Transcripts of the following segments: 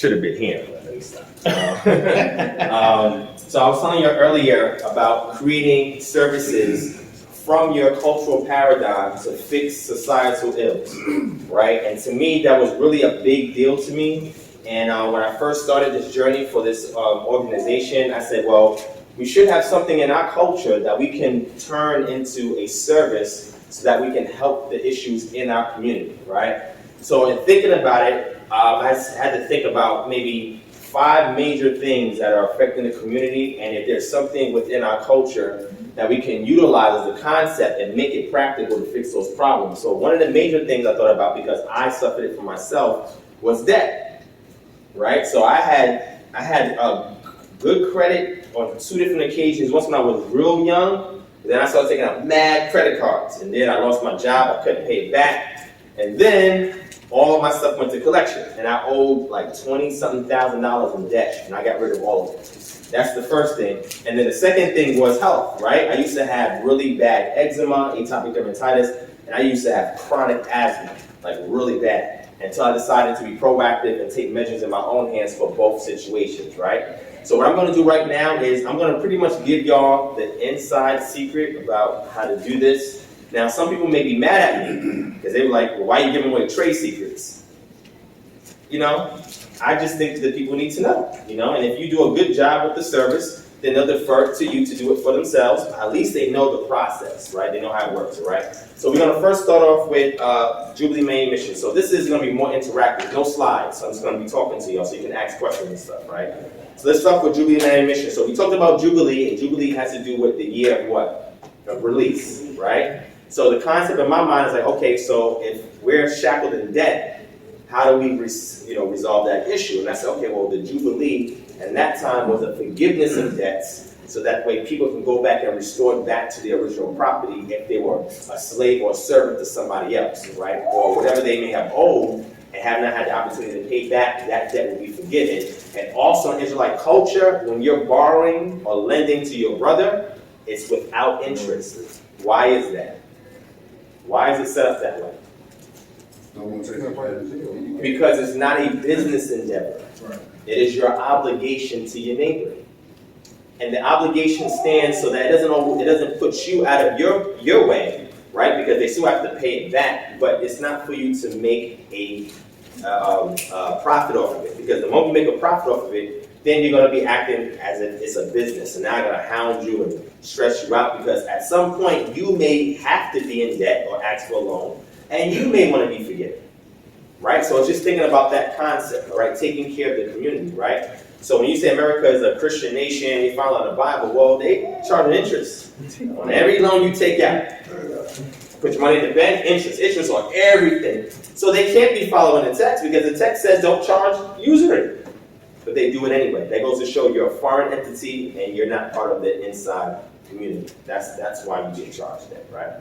should have been here, but let me stop. So I was telling you earlier about creating services from your cultural paradigm to fix societal ills, right? And to me, that was really a big deal to me. And when I first started this journey for this organization, I said, well, we should have something in our culture that we can turn into a service so that we can help the issues in our community, right? So in thinking about it, I had to think about maybe 5 major things that are affecting the community, and if there's something within our culture that we can utilize as a concept and make it practical to fix those problems. So one of the major things I thought about, because I suffered it for myself, was debt, right? So I had good credit on 2 different occasions. Once when I was real young, then I started taking out mad credit cards, and then I lost my job, I couldn't pay it back, and then all of my stuff went to collection, and I owed like $20-something thousand in debt, and I got rid of all of it. That's the first thing. And then the second thing was health, right? I used to have really bad eczema, atopic dermatitis, and I used to have chronic asthma, like really bad, until I decided to be proactive and take measures in my own hands for both situations, right? So what I'm going to do right now is I'm going to pretty much give y'all the inside secret about how to do this. Now, some people may be mad at me because they were like, well, why are you giving away trade secrets? You know, I just think that people need to know, you know, and if you do a good job with the service, then they'll defer to you to do it for themselves. At least they know the process, right? They know how it works, right? So we're going to first start off with Jubilee Manumission. So this is going to be more interactive, no slides. So I'm just going to be talking to y'all so you can ask questions and stuff, right? So let's start with Jubilee Manumission. So we talked about Jubilee, and Jubilee has to do with the year of what? Of release, right? So the concept in my mind is like, okay, so if we're shackled in debt, how do we resolve that issue? And I said, okay, well, the Jubilee and that time was a forgiveness of debts, so that way people can go back and restore back to the original property if they were a slave or a servant to somebody else, right? Or whatever they may have owed and have not had the opportunity to pay back, that debt will be forgiven. And also in Israelite culture, when you're borrowing or lending to your brother, it's without interest. Why is that? Why is it set up that way? Because it's not a business endeavor. It is your obligation to your neighbor. And the obligation stands so that it doesn't put you out of your way, right? Because they still have to pay it back, but it's not for you to make a profit off of it. Because the moment you make a profit off of it, then you're going to be acting as if it's a business, and now I'm going to hound you and stress you out, because at some point you may have to be in debt or ask for a loan, and you may want to be forgiven, right? So it's just thinking about that concept, all right? Taking care of the community, right? So when you say America is a Christian nation, you follow the Bible, well, they charge an interest on every loan you take out. Put your money in the bank, interest on everything. So they can't be following the text, because the text says don't charge usury. But they do it anyway. That goes to show you're a foreign entity and you're not part of the inside community. That's why you get charged that, right?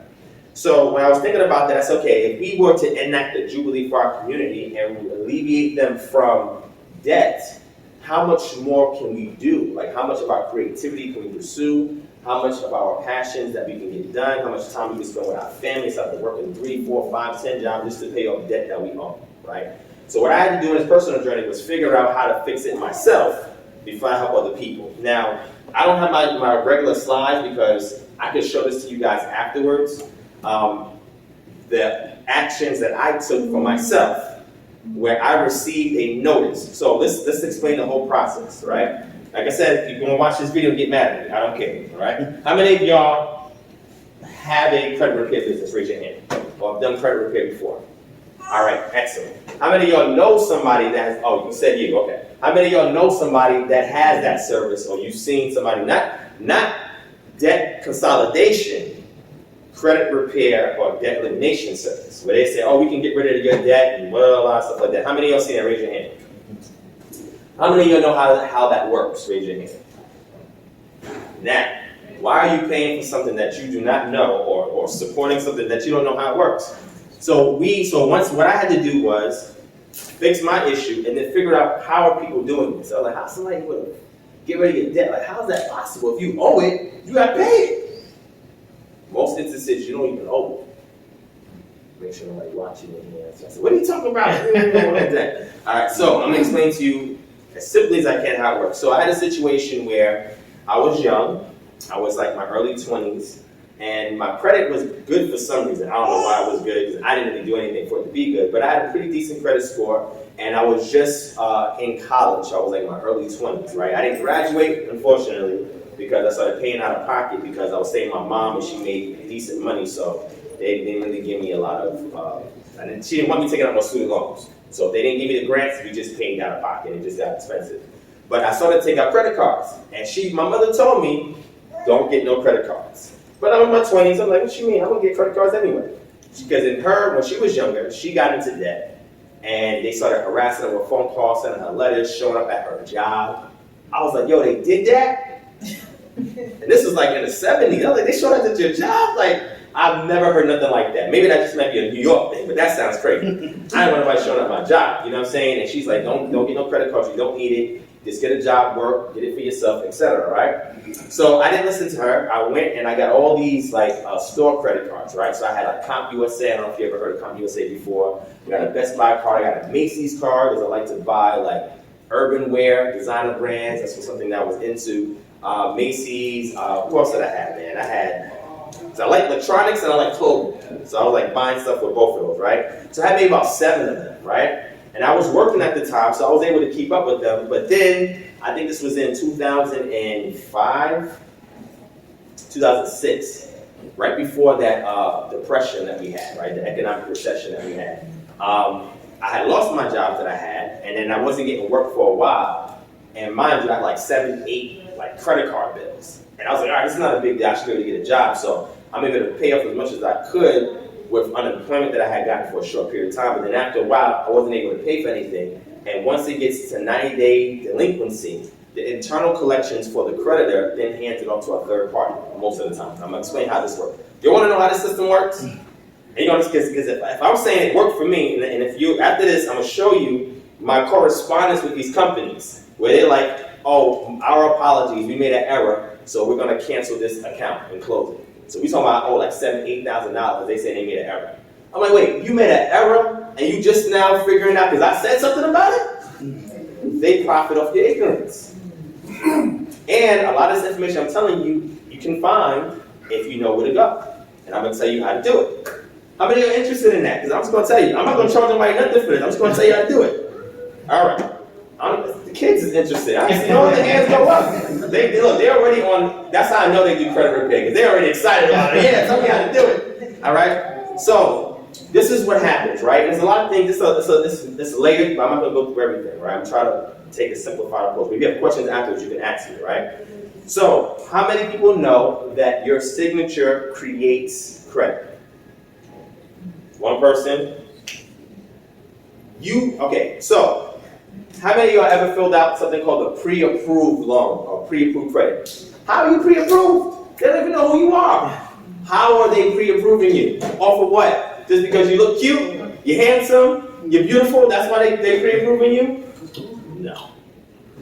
So when I was thinking about that, I said, okay, if we were to enact a Jubilee for our community and alleviate them from debt, how much more can we do? Like, how much of our creativity can we pursue? How much of our passions that we can get done? How much time we can spend with our families, instead of working 3, 4, 5, 10 jobs just to pay off debt that we own, right? So what I had to do in this personal journey was figure out how to fix it myself before I help other people. Now, I don't have my regular slides because I could show this to you guys afterwards. The actions that I took for myself, where I received a notice. So let's explain the whole process, right? Like I said, if you're going to watch this video and get mad at me, I don't care, all right? How many of y'all have a credit repair business? Raise your hand. Or have done credit repair before? All right, excellent. How many of y'all know somebody that has, oh, you said you, okay. How many of y'all know somebody that has that service, or you've seen somebody, not debt consolidation, credit repair, or debt elimination service, where they say, oh, we can get rid of your debt and blah, blah, blah, stuff like that. How many of y'all seen that? Raise your hand. How many of y'all know how that works? Raise your hand. Now, why are you paying for something that you do not know, or supporting something that you don't know how it works? So what I had to do was fix my issue and then figure out how are people doing this. So like, how somebody would get rid of your debt? Like, how is that possible? If you owe it, you got to pay it. Most instances, you don't even owe it. Make sure nobody's watching it here. So I said, what are you talking about? All right, so I'm gonna explain to you as simply as I can how it works. So I had a situation where I was young. I was like my early 20s, and my credit was good for some reason. I don't know why it was good, because I didn't really do anything for it to be good, but I had a pretty decent credit score, and I was just in college. I was like in my early 20s, right? I didn't graduate, unfortunately, because I started paying out of pocket because I was staying with my mom and she made decent money, so they didn't really give me a lot of, she didn't want me taking out no student loans. So if they didn't give me the grants, we just paid out of pocket. It just got expensive. But I started to take out credit cards. And my mother told me, don't get no credit cards. But I'm in my 20s, I'm like, what you mean? I'm gonna get credit cards anyway. Because when she was younger, she got into debt. And they started harassing her with phone calls, sending her letters, showing up at her job. I was like, yo, they did that? And this was like in the 70s. I was like, they showed up at your job? Like, I've never heard nothing like that. Maybe that just might be a New York thing, but that sounds crazy. I didn't want nobody showing up at my job, you know what I'm saying? And she's like, don't get no credit cards, you don't need it. Just get a job, work, get it for yourself, etc., right? So I didn't listen to her. I went and I got all these like store credit cards, right? So I had like Comp USA. I don't know if you ever heard of Comp USA before. I got a Best Buy card. I got a Macy's card because I like to buy like urban wear, designer brands. That's something that I was into. Macy's. Who else did I have, man? So I like electronics and I like clothing. So I was like buying stuff with both of those, right? So I had maybe about 7 of them, right? And I was working at the time, so I was able to keep up with them. But then, I think this was in 2005, 2006, right before that depression that we had, right? The economic recession that we had. I had lost my job that I had, and then I wasn't getting work for a while. And mind you, I had like 7, 8 like credit card bills. And I was like, all right, this is not a big deal. I should be able to get a job. So I'm able to pay off as much as I could with unemployment that I had gotten for a short period of time. But then after a while, I wasn't able to pay for anything. And once it gets to 90-day delinquency, the internal collections for the creditor then hands it off to a third party most of the time. I'm going to explain how this works. You want to know how this system works? And you're going to, because if I'm saying it worked for me, and if you, after this, I'm going to show you my correspondence with these companies where they're like, oh, our apologies, we made an error, so we're going to cancel this account and close it. So we talking about, like $7,000, $8,000. They say they made an error. I'm like, wait, you made an error and you just now figuring out because I said something about it? They profit off your ignorance. And a lot of this information I'm telling you, you can find if you know where to go. And I'm going to tell you how to do it. How many are interested in that? Because I'm just going to tell you. I'm not going to charge nobody nothing for this. I'm just going to tell you how to do it. All right. The kids is interested. I see all the hands go up. They're already on. That's how I know they do credit repair, because they're already excited about it. Yeah, tell me how to do it. All right. So this is what happens, right? There's a lot of things. This is layered, but I'm not going to go through everything, right? I'm trying to take a simplified approach. If you have questions afterwards, you can ask me, right? So how many people know that your signature creates credit? One person. Okay. So. How many of y'all ever filled out something called a pre-approved loan or pre-approved credit? How are you pre-approved? They don't even know who you are. How are they pre-approving you? Off of what? Just because you look cute, you're handsome, you're beautiful, that's why they pre-approving you? No.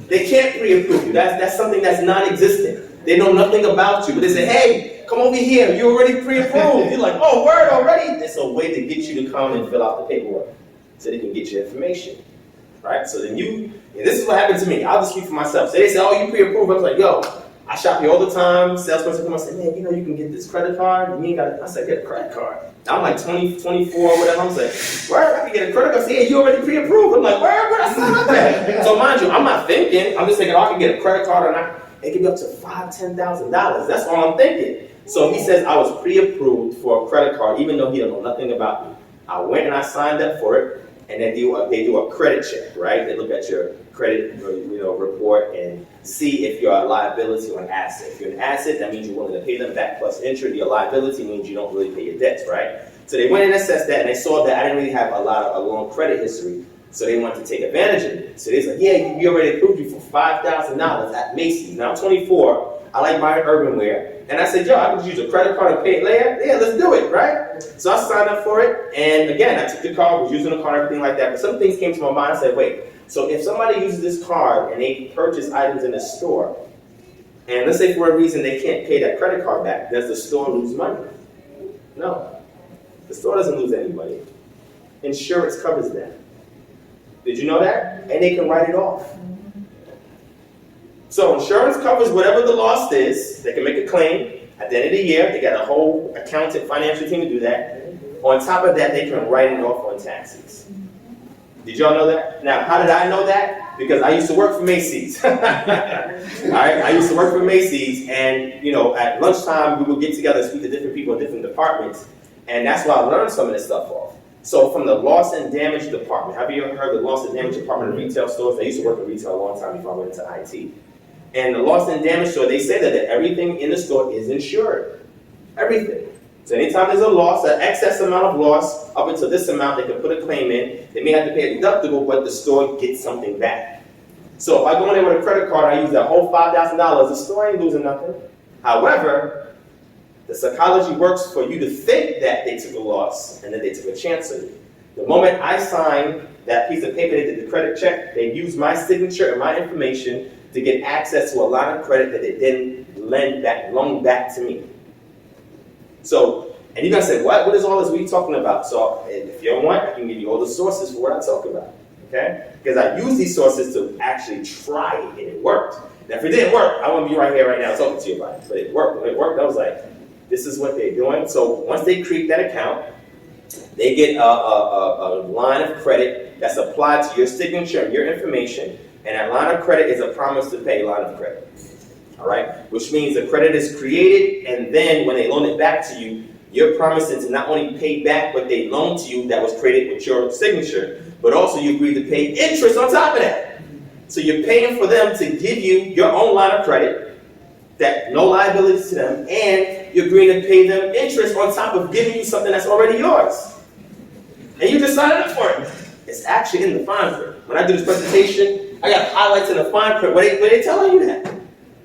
They can't pre-approve you. That's something that's non-existent. They know nothing about you, but they say, hey, come over here, you're already pre-approved. You're like, oh, word already? It's a way to get you to come and fill out the paperwork so they can get your information. Right? So then this is what happened to me. I'll just speak for myself. So they say, oh, you pre-approved. I was like, yo, I shop here all the time. Salesperson come and say, man, you can get this credit card. And you ain't got it. I said, get a credit card. I'm like 20, 24, whatever. I'm saying, where I can get a credit card? I said, yeah, you already pre-approved. I'm like, where I sign up at? So mind you, I'm not thinking. I'm just thinking, oh, I can get a credit card it can be up to $5,000, $10,000. That's all I'm thinking. So he says I was pre-approved for a credit card, even though he don't know nothing about me. I went and I signed up for it. And they do a credit check, right? They look at your credit report and see if you're a liability or an asset. If you're an asset, that means you're willing to pay them back plus interest. Your liability means you don't really pay your debts, right? So they went and assessed that, and they saw that I didn't really have a long credit history, so they wanted to take advantage of it. So they said, yeah, we already approved you for $5,000 at Macy's. Now I'm 24. I like buying urban wear. And I said, yo, I could use a credit card and pay it later. Yeah, let's do it, right? So I signed up for it. And again, I took the card, was using the card, everything like that. But some things came to my mind. I said, wait, so if somebody uses this card and they purchase items in the store, and let's say for a reason they can't pay that credit card back, does the store lose money? No. The store doesn't lose any money. Insurance covers that. Did you know that? And they can write it off. So insurance covers whatever the loss is. They can make a claim at the end of the year. They got a whole accountant, financial team to do that. On top of that, they can write it off on taxes. Did y'all know that? Now, how did I know that? Because I used to work for Macy's. All right, I used to work for Macy's, and at lunchtime we would get together and speak to different people in different departments, and that's why I learned some of this stuff off. So from the loss and damage department, have you ever heard of the loss and damage department of retail stores? I used to work in retail a long time before I went into IT. And the loss and damage store, they say that everything in the store is insured. Everything. So anytime there's a loss, an excess amount of loss, up until this amount, they can put a claim in. They may have to pay a deductible, but the store gets something back. So if I go in there with a credit card, I use that whole $5,000, the store ain't losing nothing. However, the psychology works for you to think that they took a loss and that they took a chance on you. The moment I signed that piece of paper, they did the credit check, they used my signature and my information to get access to a line of credit that they didn't loan back to me. So, and you're going to say, what is all this we talking about? So, if you don't want, I can give you all the sources for what I talk about, okay? Because I use these sources to actually try it, and it worked. Now, if it didn't work, I wouldn't be right here right now talking to you about it. But it worked. When it worked, I was like, this is what they're doing. So, once they create that account, they get a line of credit that's applied to your signature and your information, and that line of credit is a promise to pay line of credit. All right, which means the credit is created, and then when they loan it back to you, you're promising to not only pay back what they loaned to you that was created with your signature, but also you agree to pay interest on top of that. So you're paying for them to give you your own line of credit, that no liabilities to them, and you're agreeing to pay them interest on top of giving you something that's already yours. And you just signed up for it. It's actually in the fine print. When I do this presentation, I got highlights in the fine print where they telling you that.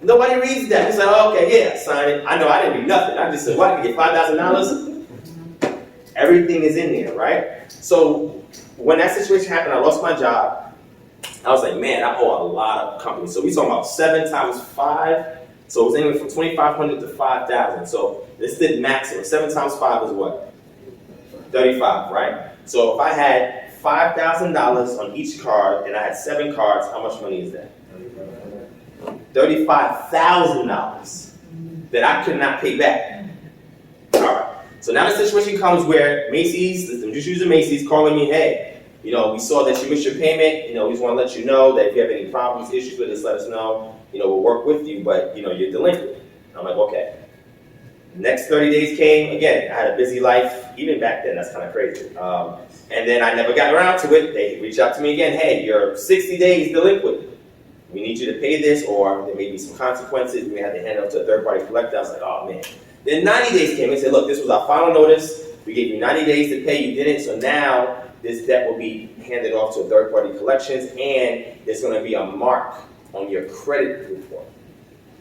Nobody reads that. They say, oh, okay, yeah, sign it. I know I didn't read nothing. I just said, what, I can get $5,000? Everything is in there, right? So when that situation happened, I lost my job. I was like, man, I owe a lot of companies. So we talking about 7 times 5. So it was anywhere from $2,500 to $5,000. So this did maximum. 7 times 5 is what? 35, right? So if I had $5,000 on each card and I had 7 cards, how much money is that? $35,000 that I could not pay back. All right. So now the situation comes where Macy's, I'm just using Macy's, calling me, hey, we saw that you missed your payment. We just want to let you know that if you have any problems, issues with us, let us know. We'll work with you, but you're delinquent. I'm like, okay. Next 30 days came. Again, I had a busy life. Even back then, that's kind of crazy. And then I never got around to it. They reached out to me again. Hey, you're 60 days delinquent. We need you to pay this, or there may be some consequences. We may have to hand it off to a third-party collector. I was like, oh, man. Then 90 days came and said, look, this was our final notice. We gave you 90 days to pay. You didn't. So now this debt will be handed off to a third-party collections, and there's going to be a mark on your credit report.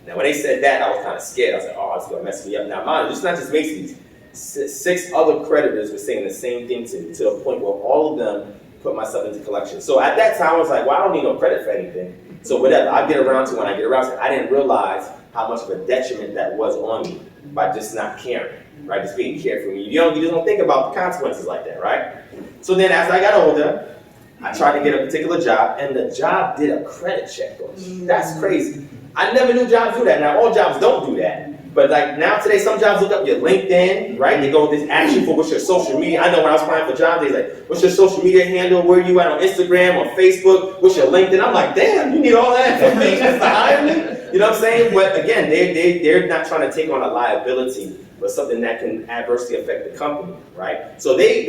Now, when they said that, I was kind of scared. I was like, oh, it's going to mess me up. Now, mind, it's not just Macy's. 6 other creditors were saying the same thing to the point where all of them put myself into collection. So at that time, I was like, well, I don't need no credit for anything. So whatever, I get around to when I get around to it. I didn't realize how much of a detriment that was on me by just not caring, right? Just being careful. You just don't think about the consequences like that, right? So then as I got older, I tried to get a particular job, and the job did a credit check on me. That's crazy. I never knew jobs do that. Now, all jobs don't do that. But like now today, some jobs look up your LinkedIn, right? They go with this action for what's your social media. I know when I was applying for jobs, they like, what's your social media handle? Where you at on Instagram or Facebook? What's your LinkedIn? I'm like, damn, you need all that information to hire me? You know what I'm saying? But again, they're not trying to take on a liability, but something that can adversely affect the company, right? So they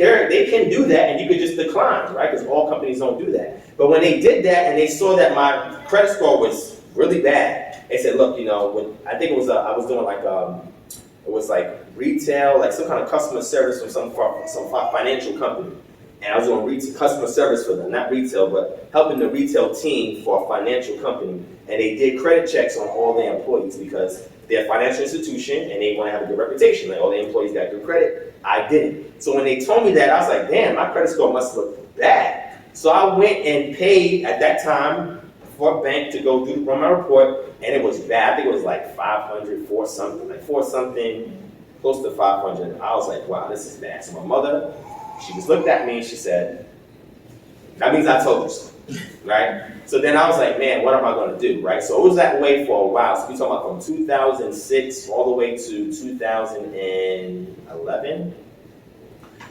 can do that, and you could just decline, right? Because all companies don't do that. But when they did that and they saw that my credit score was really bad, they said, look, I think it was I was doing it was like retail, like some kind of customer service from some financial company. And I was doing customer service for them, not retail, but helping the retail team for a financial company. And they did credit checks on all their employees because they're a financial institution and they want to have a good reputation. Like all the employees got good credit. I didn't. So when they told me that, I was like, damn, my credit score must look bad. So I went and paid at that time for a bank to go run my report, and it was bad. I think it was like 500 for something, close to 500. I was like, wow, this is bad. So my mother, she just looked at me and she said, that means I told you so, right? So then I was like, man, what am I going to do, right? So it was that way for a while. So we're talking about from 2006 all the way to 2011.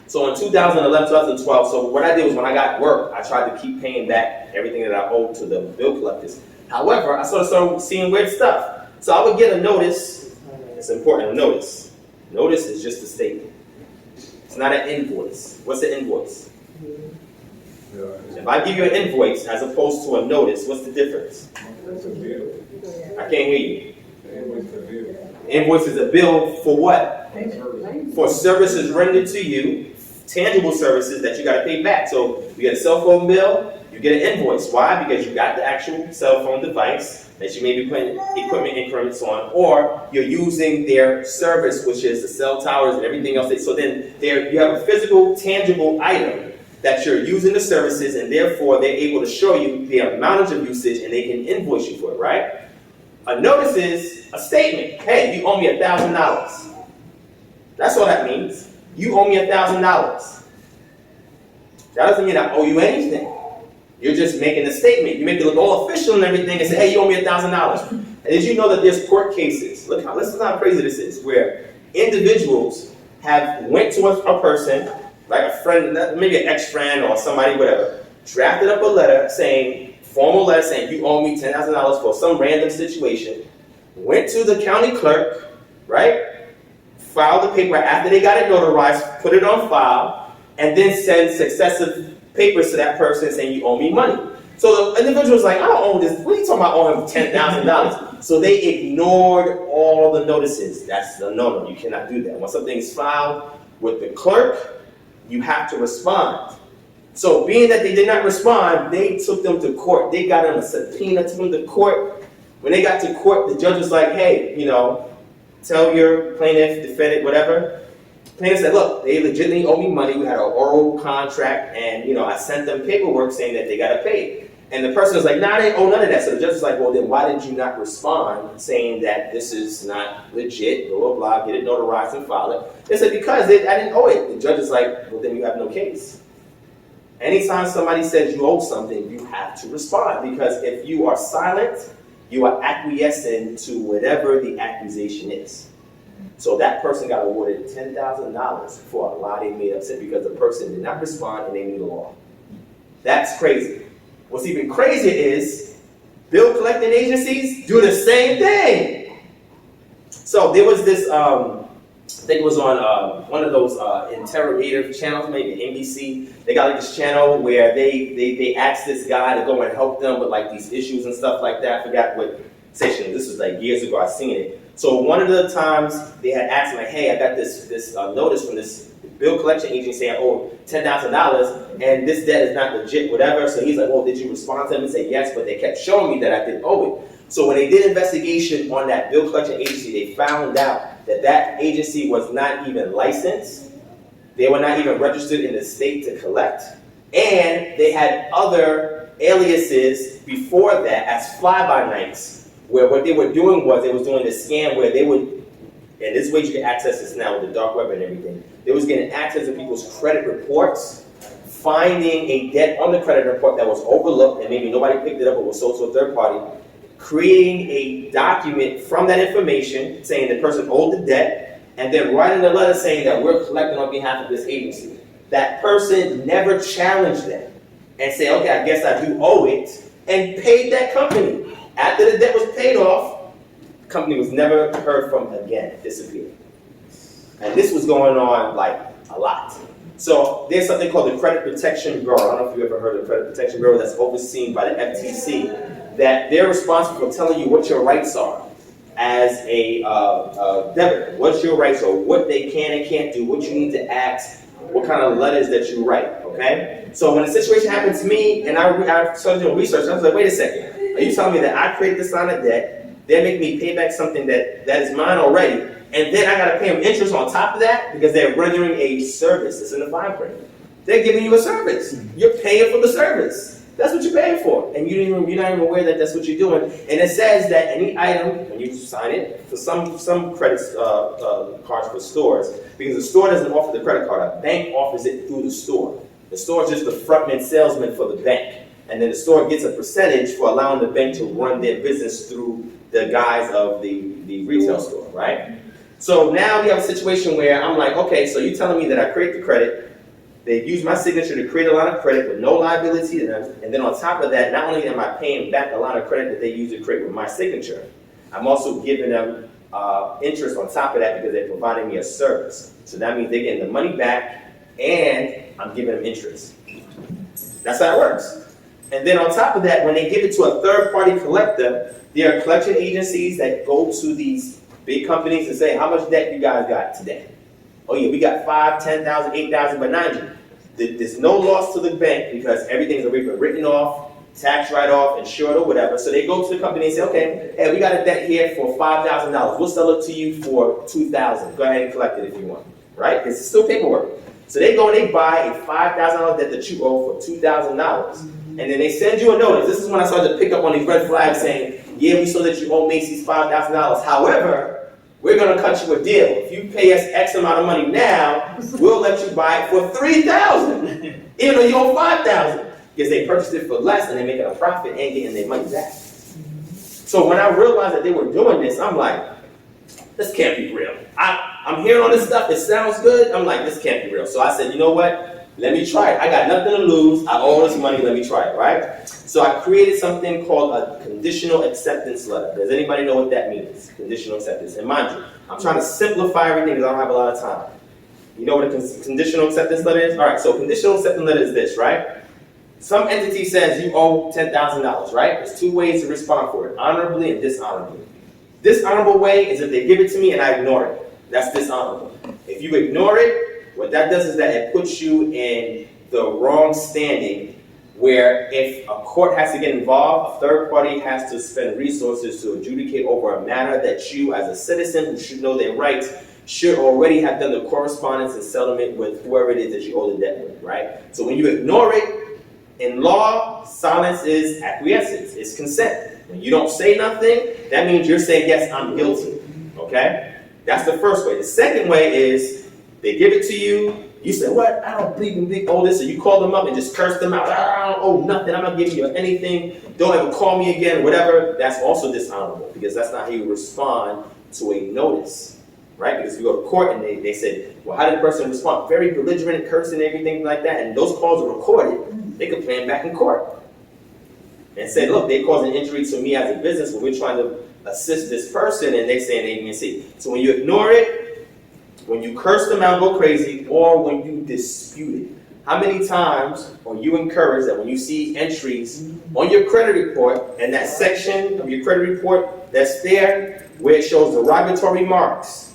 So in 2011, 2012, so what I did was when I got work, I tried to keep paying back everything that I owed to the bill collectors. However, I started seeing weird stuff. So I would get a notice. It's important to notice. Notice is just a statement. It's not an invoice. What's an invoice? If I give you an invoice as opposed to a notice, what's the difference? That's a bill. I can't hear you. Invoice is a bill. Invoice is a bill for what? For services rendered to you, tangible services that you got to pay back. So you get a cell phone bill, you get an invoice. Why? Because you got the actual cell phone device that you may be putting equipment increments on, or you're using their service, which is the cell towers and everything else. So then you have a physical, tangible item that you're using the services, and therefore they're able to show you the amount of usage and they can invoice you for it, right? A notice is a statement. Hey, you owe me $1,000. That's all that means. You owe me $1,000. That doesn't mean I owe you anything. You're just making a statement. You make it look all official and everything and say, hey, you owe me $1,000. And did you know that there's court cases? Listen how crazy this is, where individuals have went to a person, like a friend, maybe an ex-friend or somebody, whatever, drafted up a letter saying, formal letter saying, you owe me $10,000 for some random situation, went to the county clerk, right? Filed the paper after they got it notarized, put it on file, and then send successive papers to that person saying you owe me money. So the individual's like, I don't owe this. What are you talking about? I owe him $10,000. So they ignored all the notices. That's the no-no. You cannot do that. When something is filed with the clerk, you have to respond. So being that they did not respond, they took them to court. They got them a subpoena, took them to court. When they got to court, the judge was like, hey, tell your plaintiff, defendant, whatever. Plaintiff said, look, they legitimately owe me money. We had an oral contract, and I sent them paperwork saying that they got to pay. And the person was like, nah, they owe none of that. So the judge was like, well, then why did you not respond saying that this is not legit, blah, blah, blah, get it notarized and file it? They said, because I didn't owe it. The judge is like, well, then you have no case. Anytime somebody says you owe something, you have to respond, because if you are silent, you are acquiescing to whatever the accusation is. So that person got awarded $10,000 for a lie they made up simply because the person did not respond and they knew the law. That's crazy. What's even crazier is bill collecting agencies do the same thing. So there was this, I think it was on one of those interrogative channels, maybe NBC. They got like this channel where they asked this guy to go and help them with like these issues and stuff like that. I forgot what section. This was like years ago. I seen it. So one of the times they had asked him like, hey, I got this notice from this bill collection agency saying I owe $10,000 and this debt is not legit, whatever. So he's like, well, did you respond to him and say yes? But they kept showing me that I didn't owe it. So when they did investigation on that bill collection agency, they found out that that agency was not even licensed. They were not even registered in the state to collect. And they had other aliases before that as fly-by-nights, where what they were doing was they was doing a scam where they would, and this way you can access this now with the dark web and everything, they was getting access to people's credit reports, finding a debt on the credit report that was overlooked and maybe nobody picked it up or was sold to a third party, creating a document from that information saying the person owed the debt, and then writing a letter saying that we're collecting on behalf of this agency. That person never challenged them and said, okay, I guess I do owe it, and paid that company. After the debt was paid off, the company was never heard from again. It disappeared. And this was going on like a lot. So there's something called the Credit Protection Bureau. I don't know if you've ever heard of the Credit Protection Bureau, that's overseen by the FTC, that they're responsible for telling you what your rights are as a debtor. What your rights are, what they can and can't do, what you need to ask, what kind of letters that you write, okay? So when a situation happened to me and I started doing research, I was like, wait a second. Are you telling me that I created this line of debt, they make me pay back something that is mine already, and then I got to pay them interest on top of that because they're rendering a service? It's in the fine print. They're giving you a service. You're paying for the service. That's what you're paying for, and you're not even aware that that's what you're doing. And it says that any item, when you sign it, for some credit cards for stores, because the store doesn't offer the credit card, a bank offers it through the store. The store is just the frontman salesman for the bank, and then the store gets a percentage for allowing the bank to run their business through the guise of the retail store, right? So now we have a situation where I'm like, okay, so you're telling me that I create the credit, they use my signature to create a line of credit with no liability to them, and then on top of that, not only am I paying back a line of credit that they use to create with my signature, I'm also giving them interest on top of that because they're providing me a service. So that means they're getting the money back, and I'm giving them interest. That's how it works. And then on top of that, when they give it to a third-party collector, there are collection agencies that go to these big companies and say, how much debt you guys got today? Oh yeah, we got 5, 10,000, 8,000, but mind you, there's no loss to the bank because everything's already been written off, tax write-off, insured or whatever. So they go to the company and say, okay, hey, we got a debt here for $5,000. We'll sell it to you for $2,000. Go ahead and collect it if you want, right? Because it's still paperwork. So they go and they buy a $5,000 debt that you owe for $2,000. And then they send you a notice. This is when I started to pick up on these red flags saying, yeah, we saw that you owe Macy's $5,000. However, we're going to cut you a deal. If you pay us X amount of money now, we'll let you buy it for $3,000, even though you owe $5,000, because they purchased it for less and they're making a profit and getting their money back. So when I realized that they were doing this, I'm like, this can't be real. I'm hearing all this stuff. It sounds good. I'm like, this can't be real. So I said, you know what? Let me try it. I got nothing to lose. I owe this money. Let me try it, right? So I created something called a conditional acceptance letter. Does anybody know what that means? Conditional acceptance. And mind you, I'm trying to simplify everything because I don't have a lot of time. You know what a conditional acceptance letter is? All right, so conditional acceptance letter is this, right? Some entity says you owe $10,000, right? There's two ways to respond for it, honorably and dishonorably. Dishonorable way is if they give it to me and I ignore it. That's dishonorable. If you ignore it, what that does is that it puts you in the wrong standing where if a court has to get involved, a third party has to spend resources to adjudicate over a matter that you as a citizen who should know their rights should already have done the correspondence and settlement with whoever it is that you owe the debt with, right? So when you ignore it, in law, silence is acquiescence, it's consent. When you don't say nothing, that means you're saying, yes, I'm guilty, okay? That's the first way. The second way is they give it to you, you say, what? I don't believe in all this. So you call them up and just curse them out. I don't owe nothing. I'm not giving you anything. Don't ever call me again, whatever. That's also dishonorable because that's not how you respond to a notice, right? Because you go to court and they say, well, how did the person respond? Very belligerent and cursing and everything like that. And those calls are recorded. They could play them back in court and say, look, they caused an injury to me as a business when we're trying to assist this person and they say an ABC. So when you ignore it, when you curse them out, go crazy, or when you dispute it. How many times are you encouraged that when you see entries on your credit report and that section of your credit report that's there where it shows derogatory marks,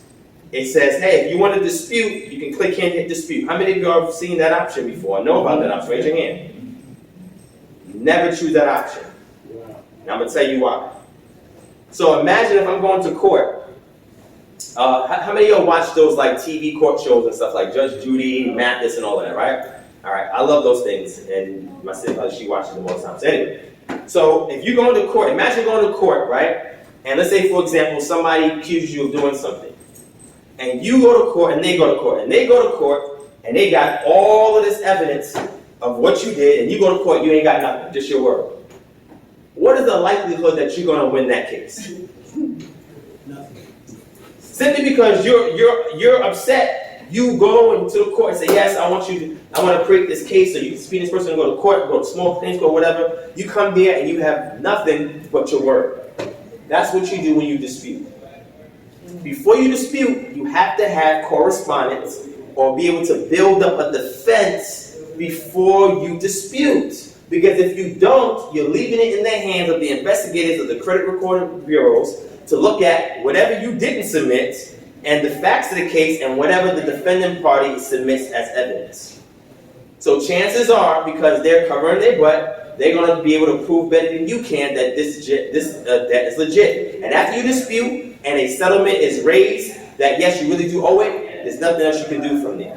it says, hey, if you want to dispute, you can click here and hit dispute. How many of you have seen that option before? Know about that option? Raise your hand. Never choose that option. Now I'm going to tell you why. So imagine if I'm going to court. How many of y'all watch those like TV court shows and stuff like Judge Judy, Mathis, and all that, right? All right, I love those things, and my sister, she watches them all the time. So anyway, so if you go into court, imagine going to court, right? And let's say, for example, somebody accuses you of doing something, and you go to court, and they go to court, and they go to court, and they got all of this evidence of what you did, and you go to court, you ain't got nothing, just your word. What is the likelihood that you're going to win that case? Simply because you're upset, you go into the court and say, yes, I want to create this case so you can speed this person and go to court, go to small claims court, whatever. You come there and you have nothing but your word. That's what you do when you dispute. Before you dispute, you have to have correspondence or be able to build up a defense before you dispute. Because if you don't, you're leaving it in the hands of the investigators of the credit recording bureaus to look at whatever you didn't submit and the facts of the case and whatever the defendant party submits as evidence. So chances are, because they're covering their butt, they're going to be able to prove better than you can that this debt is legit. And after you dispute and a settlement is raised that yes, you really do owe it, there's nothing else you can do from there.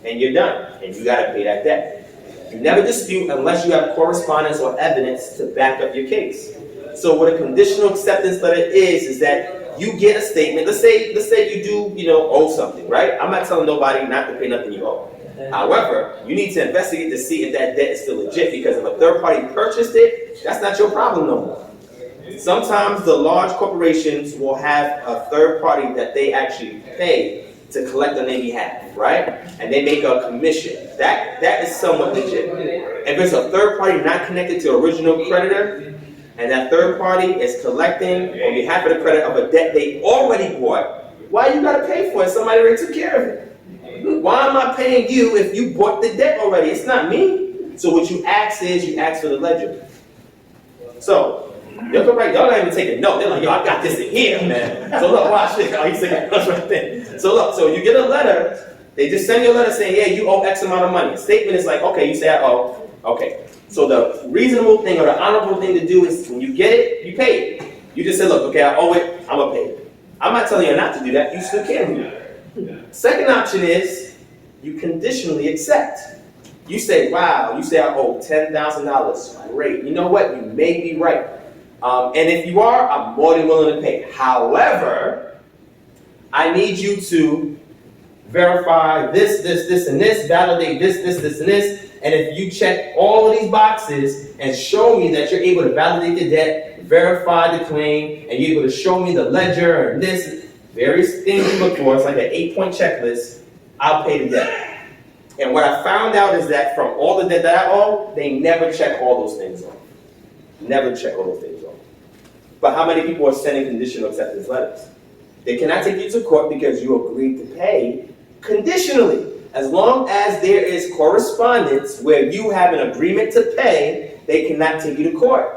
And you're done. And you got to pay that debt. You never dispute unless you have correspondence or evidence to back up your case. So what a conditional acceptance letter is that you get a statement. Let's say you do, owe something, right? I'm not telling nobody not to pay nothing you owe. However, you need to investigate to see if that debt is still legit, because if a third party purchased it, that's not your problem no more. Sometimes the large corporations will have a third party that they actually pay to collect on their behalf, right? And they make a commission. That is somewhat legit. If it's a third party not connected to original creditor, and that third party is collecting on behalf of the creditor of a debt they already bought, why you gotta pay for it? Somebody already took care of it. Why am I paying you if you bought the debt already? It's not me. So what you ask is, you ask for the ledger. So, y'all don't even take a note. They're like, yo, I got this in here, man. So look, watch this. Oh, he's saying that's right there. So look, so you get a letter, they just send you a letter saying, yeah, you owe X amount of money. A statement is like, okay, you say I owe, okay. So the reasonable thing or the honorable thing to do is when you get it, you pay it. You just say, look, okay, I owe it, I'm gonna pay it. I'm not telling you not to do that, you still can do it. Second option is you conditionally accept. You say, wow, you say I owe $10,000. Great. You know what? You may be right. And if you are, I'm more than willing to pay. However, I need you to verify this, and this, validate this, and this. And if you check all of these boxes and show me that you're able to validate the debt, verify the claim, and you're able to show me the ledger and this, various things you look for, it's like an 8-point checklist, I'll pay the debt. And what I found out is that from all the debt that I owe, they never check all those things off. Never check all those things off. But how many people are sending conditional acceptance letters? They cannot take you to court because you agreed to pay conditionally. As long as there is correspondence where you have an agreement to pay, they cannot take you to court.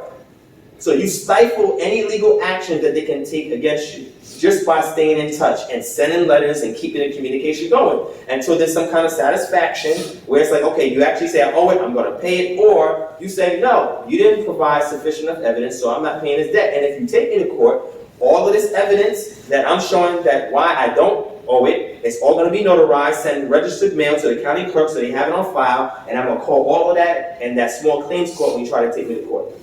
So you stifle any legal action that they can take against you just by staying in touch and sending letters and keeping the communication going until there's some kind of satisfaction where it's like, okay, you actually say, I owe it, I'm going to pay it, or you say, no, you didn't provide sufficient enough evidence, so I'm not paying this debt. And if you take me to court, all of this evidence that I'm showing that why I don't owe it, it's all going to be notarized, send registered mail to the county clerk so they have it on file, and I'm going to call all of that in that small claims court when you try to take me to court.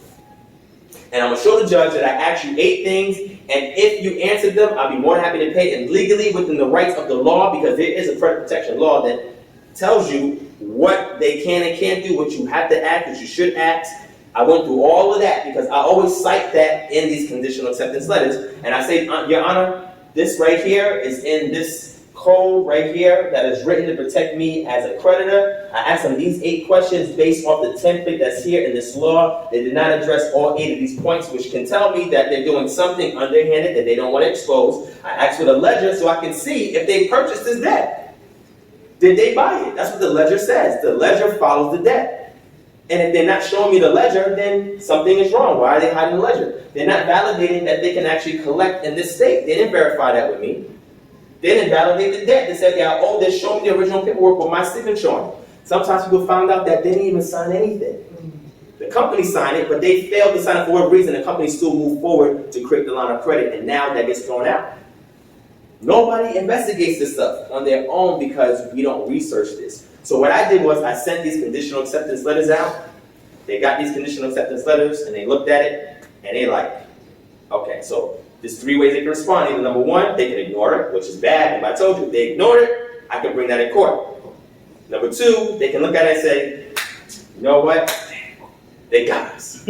And I'm going to show the judge that I asked you 8 things, and if you answered them, I'll be more than happy to pay, and legally within the rights of the law, because there is a credit protection law that tells you what they can and can't do, what you have to act, what you should act. I went through all of that because I always cite that in these conditional acceptance letters, and I say, Your Honor, this right here is in this code right here that is written to protect me as a creditor. I asked them these 8 questions based off the template that's here in this law. They did not address all 8 of these points, which can tell me that they're doing something underhanded that they don't want to expose. I asked for the ledger so I can see if they purchased this debt. Did they buy it? That's what the ledger says. The ledger follows the debt. And if they're not showing me the ledger, then something is wrong. Why are they hiding the ledger? They're not validating that they can actually collect in this state. They didn't verify that with me. They didn't validate the debt. They said, yeah, I owe this, show me the original paperwork with my signature on it. Sometimes people found out that they didn't even sign anything. The company signed it, but they failed to sign it for whatever reason. The company still moved forward to create the line of credit, and now that gets thrown out. Nobody investigates this stuff on their own because we don't research this. So what I did was I sent these conditional acceptance letters out. They got these conditional acceptance letters, and they looked at it, and they like, okay, so there's 3 ways they can respond. Either number 1, they can ignore it, which is bad. And I told you, if they ignored it, I can bring that in court. Number 2, they can look at it and say, you know what? They got us.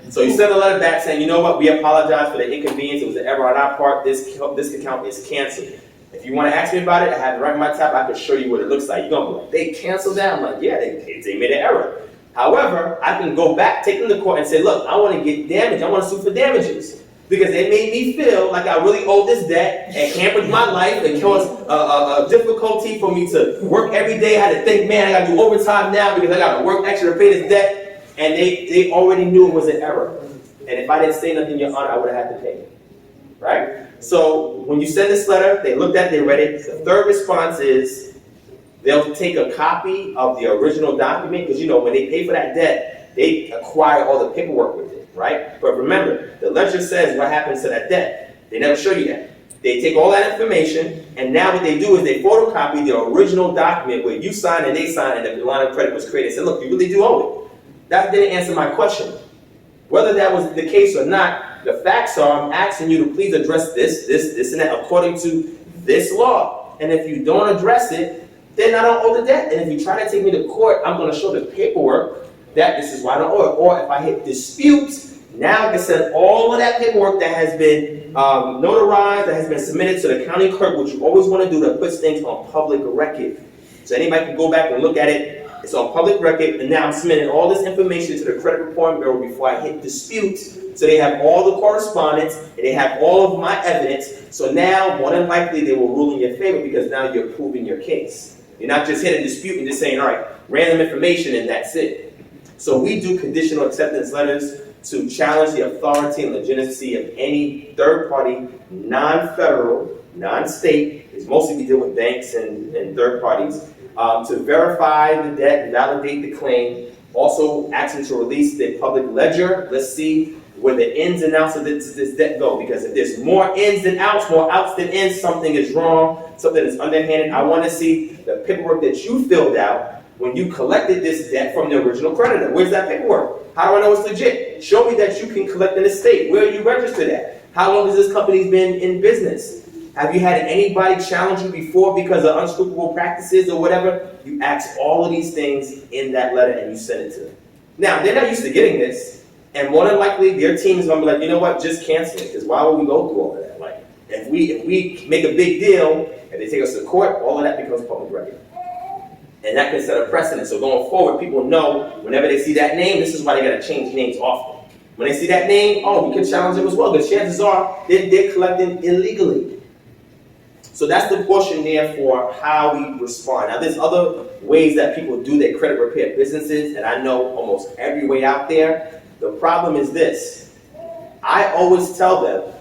So you send a letter back saying, you know what? We apologize for the inconvenience. It was an error on our part. This account is canceled. If you want to ask me about it, I have it right on my tab. I can show you what it looks like. You're going to be like, they canceled that? I'm like, yeah, they made an error. However, I can go back, take them to court and say, look, I want to get damage. I want to sue for damages. Because they made me feel like I really owed this debt and hampered my life and caused a difficulty for me to work every day. I had to think, man, I got to do overtime now because I got to work extra to pay this debt. And they already knew it was an error. And if I didn't say nothing, Your Honor, I would have had to pay. Right? So when you send this letter, they looked at it, they read it. The third response is they'll take a copy of the original document because, you know, when they pay for that debt, they acquire all the paperwork with it. Right? But remember, the ledger says what happens to that debt. They never show you that. They take all that information, and now what they do is they photocopy the original document where you signed and they signed and the line of credit was created and said, look, you really do owe it. That didn't answer my question. Whether that was the case or not, the facts are I'm asking you to please address this, and that according to this law. And if you don't address it, then I don't owe the debt. And if you try to take me to court, I'm going to show the paperwork that this is why I don't owe it. Or if I hit disputes, now I can send all of that paperwork that has been notarized, that has been submitted to the county clerk, which you always want to do, that puts things on public record. So anybody can go back and look at it. It's on public record, and now I'm submitting all this information to the Credit Reporting Bureau before I hit dispute. So they have all the correspondence, and they have all of my evidence. So now, more than likely, they will rule in your favor because now you're proving your case. You're not just hitting dispute and just saying, all right, random information and that's it. So we do conditional acceptance letters to challenge the authority and legitimacy of any third-party, non-federal, non-state, because mostly we deal with banks and third parties, to verify the debt, validate the claim, also asking to release the public ledger. Let's see where the ins and outs of this debt go, because if there's more ins than outs, more outs than ins, something is wrong, something is underhanded. I want to see the paperwork that you filled out when you collected this debt from the original creditor. Where's that paperwork? How do I know it's legit? Show me that you can collect in the state. Where are you registered at? How long has this company been in business? Have you had anybody challenge you before because of unscrupulous practices or whatever? You ask all of these things in that letter and you send it to them. Now, they're not used to getting this, and more than likely their team is going to be like, you know what, just cancel it, because why would we go through all of that? Like, if we make a big deal and they take us to court, all of that becomes public record. And that can set a precedent. So going forward, people know whenever they see that name, this is why they got to change names often. When they see that name, oh, we can challenge them as well, because chances are they're collecting illegally. So that's the portion there for how we respond. Now, there's other ways that people do their credit repair businesses, and I know almost every way out there. The problem is this. I always tell them,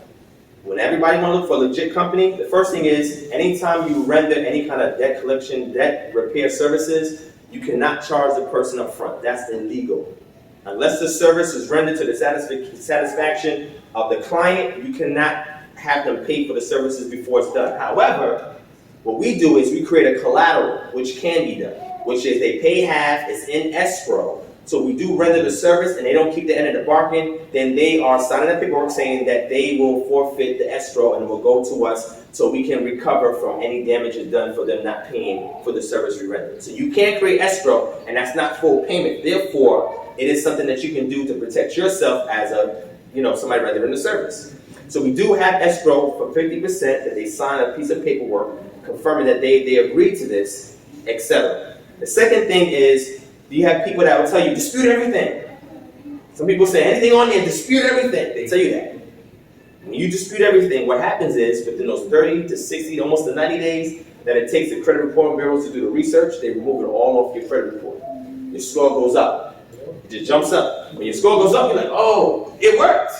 when everybody want to look for a legit company, the first thing is, anytime you render any kind of debt collection, debt repair services, you cannot charge the person up front. That's illegal. Unless the service is rendered to the satisfaction of the client, you cannot have them pay for the services before it's done. However, what we do is we create a collateral, which can be done, which is they pay half, it's in escrow. So we do render the service and they don't keep the end of the bargain, then they are signing a paperwork saying that they will forfeit the escrow and will go to us so we can recover from any damages done for them not paying for the service we rendered. So you can't create escrow, and that's not full payment. Therefore, it is something that you can do to protect yourself as a, somebody rendering the service. So we do have escrow for 50% that they sign a piece of paperwork confirming that they agreed to this, etc. The second thing is, you have people that will tell you, dispute everything. Some people say, anything on there, dispute everything. They tell you that. When you dispute everything, what happens is, within those 30 to 60, almost to 90 days that it takes the credit reporting bureaus to do the research, they remove it all off your credit report. Your score goes up. It just jumps up. When your score goes up, you're like, oh, it worked.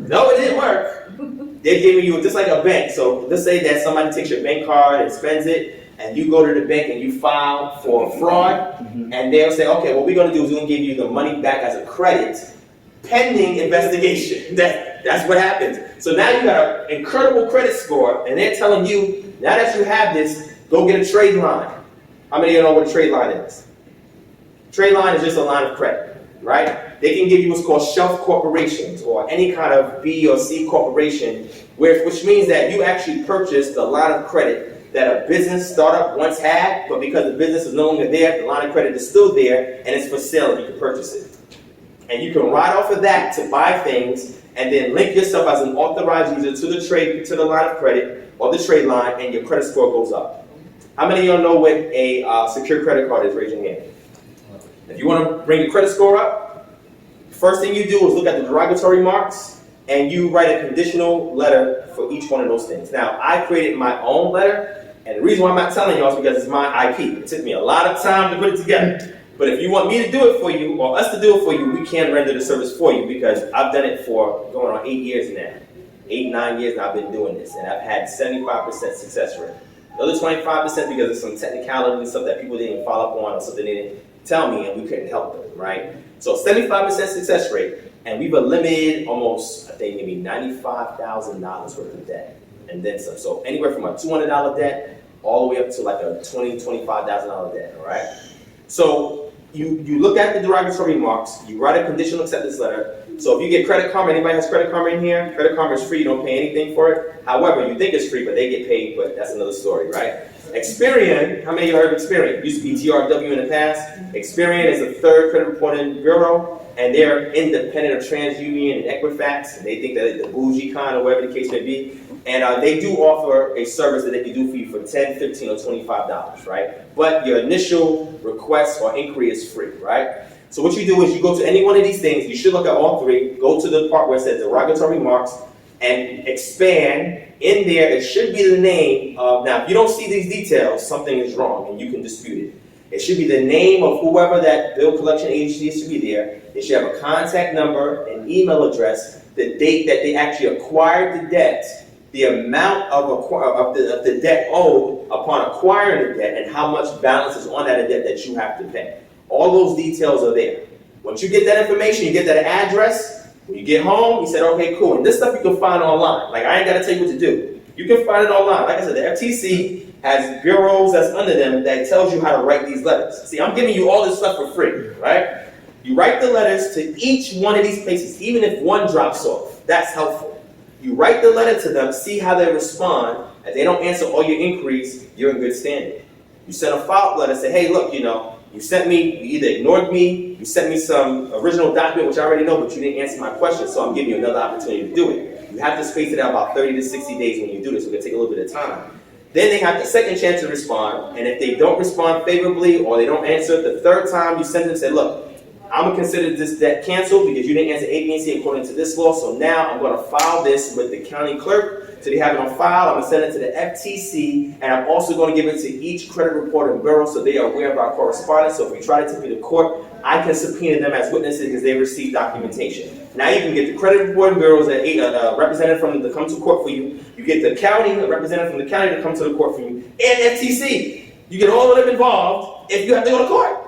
No, it didn't work. They're giving you, just like a bank. So let's say that somebody takes your bank card and spends it, and you go to the bank and you file for fraud, and they'll say, okay, what we're going to do is we're going to give you the money back as a credit pending investigation. That's what happens. So now you got an incredible credit score, and they're telling you, now that you have this, go get a trade line. How many of you know what a trade line is? Trade line is just a line of credit, right? They can give you what's called shelf corporations or any kind of B or C corporation, which means that you actually purchased a line of credit that a business startup once had, but because the business is no longer there, the line of credit is still there, and it's for sale, and you can purchase it. And you can ride off of that to buy things, and then link yourself as an authorized user to the line of credit, or the trade line, and your credit score goes up. How many of y'all know what a secure credit card is? Raise your hand. If you want to bring your credit score up, first thing you do is look at the derogatory marks, and you write a conditional letter for each one of those things. Now, I created my own letter, and the reason why I'm not telling y'all is because it's my IP. It took me a lot of time to put it together. But if you want me to do it for you, or us to do it for you, we can render the service for you, because I've done it for going on 8 years now. 8, 9 years now I've been doing this, and I've had 75% success rate. The other 25% because of some technicality and stuff that people didn't follow up on, or something they didn't tell me, and we couldn't help them, right? So 75% success rate, and we've eliminated almost, I think, maybe $95,000 worth of debt. and then some. So anywhere from a $200 debt all the way up to like a $25,000 debt, all right? So you look at the derogatory remarks, you write a conditional acceptance letter. So if you get Credit Karma, anybody has Credit Karma in here? Credit Karma is free, you don't pay anything for it. However, you think it's free, but they get paid, but that's another story, right? Experian, how many of you heard of Experian? It used to be TRW in the past. Experian is the third credit reporting bureau, and they're independent of TransUnion and Equifax. And they think that it's the bougie kind or whatever the case may be. And they do offer a service that they can do for you for $10, $15, or $25, right? But your initial request or inquiry is free, right? So what you do is you go to any one of these things, you should look at all three, go to the part where it says derogatory remarks, and expand. In there, it should be the name of, now if you don't see these details, something is wrong and you can dispute it. It should be the name of whoever that bill collection agency is to be there. It should have a contact number, an email address, the date that they actually acquired the debt, the amount of the debt owed upon acquiring the debt, and how much balance is on that debt that you have to pay. All those details are there. Once you get that information, you get that address. When you get home, you said, okay, cool. And this stuff you can find online. Like, I ain't got to tell you what to do. You can find it online. Like I said, the FTC has bureaus that's under them that tells you how to write these letters. See, I'm giving you all this stuff for free, right? You write the letters to each one of these places, even if one drops off. That's helpful. You write the letter to them, see how they respond. If they don't answer all your inquiries, you're in good standing. You send a follow-up letter, say, hey, look, you sent me, you either ignored me, you sent me some original document, which I already know, but you didn't answer my question, so I'm giving you another opportunity to do it. You have to space it out about 30 to 60 days when you do this, so it can take a little bit of time. Then they have the second chance to respond, and if they don't respond favorably or they don't answer, the third time you send them and say, look, I'm going to consider this debt canceled because you didn't answer A, B, and C according to this law, so now I'm going to file this with the county clerk. So they have it on file. I'm going to send it to the FTC, and I'm also going to give it to each credit reporting bureau so they are aware of our correspondence. So if we try to take it to court, I can subpoena them as witnesses because they received documentation. Now you can get the credit reporting bureaus, a representative from them to come to court for you. You get the county, a representative from the county to come to the court for you, and FTC. You get all of them involved if you have to go to court.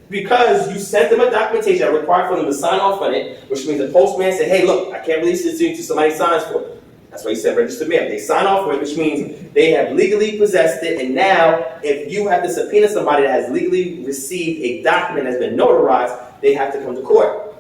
Because you sent them a documentation that required for them to sign off on it, which means the postman said, hey, look, I can't release this to you until somebody signs for it. That's why you said registered mail. They sign off for it, which means they have legally possessed it, and now if you have to subpoena somebody that has legally received a document that's been notarized, they have to come to court.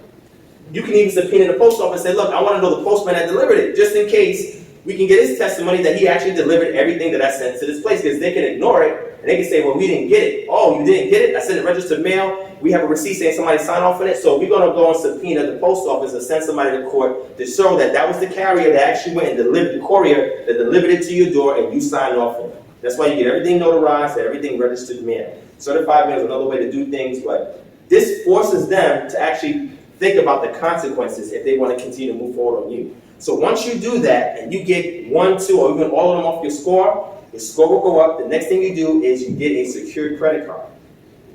You can even subpoena the post office and say, look, I want to know the postman that delivered it, just in case we can get his testimony that he actually delivered everything that I sent to this place, because they can ignore it, and they can say, well, we didn't get it. Oh, you didn't get it? I sent it registered mail. We have a receipt saying somebody signed off on it, so we're going to go and subpoena the post office and send somebody to court to show that that was the carrier that actually went and delivered, the courier that delivered it to your door, and you signed off on it. That's why you get everything notarized and everything registered mail. Certified mail is another way to do things, but this forces them to actually think about the consequences if they want to continue to move forward on you. So once you do that and you get 1, 2, or even all of them off your score will go up. The next thing you do is you get a secured credit card.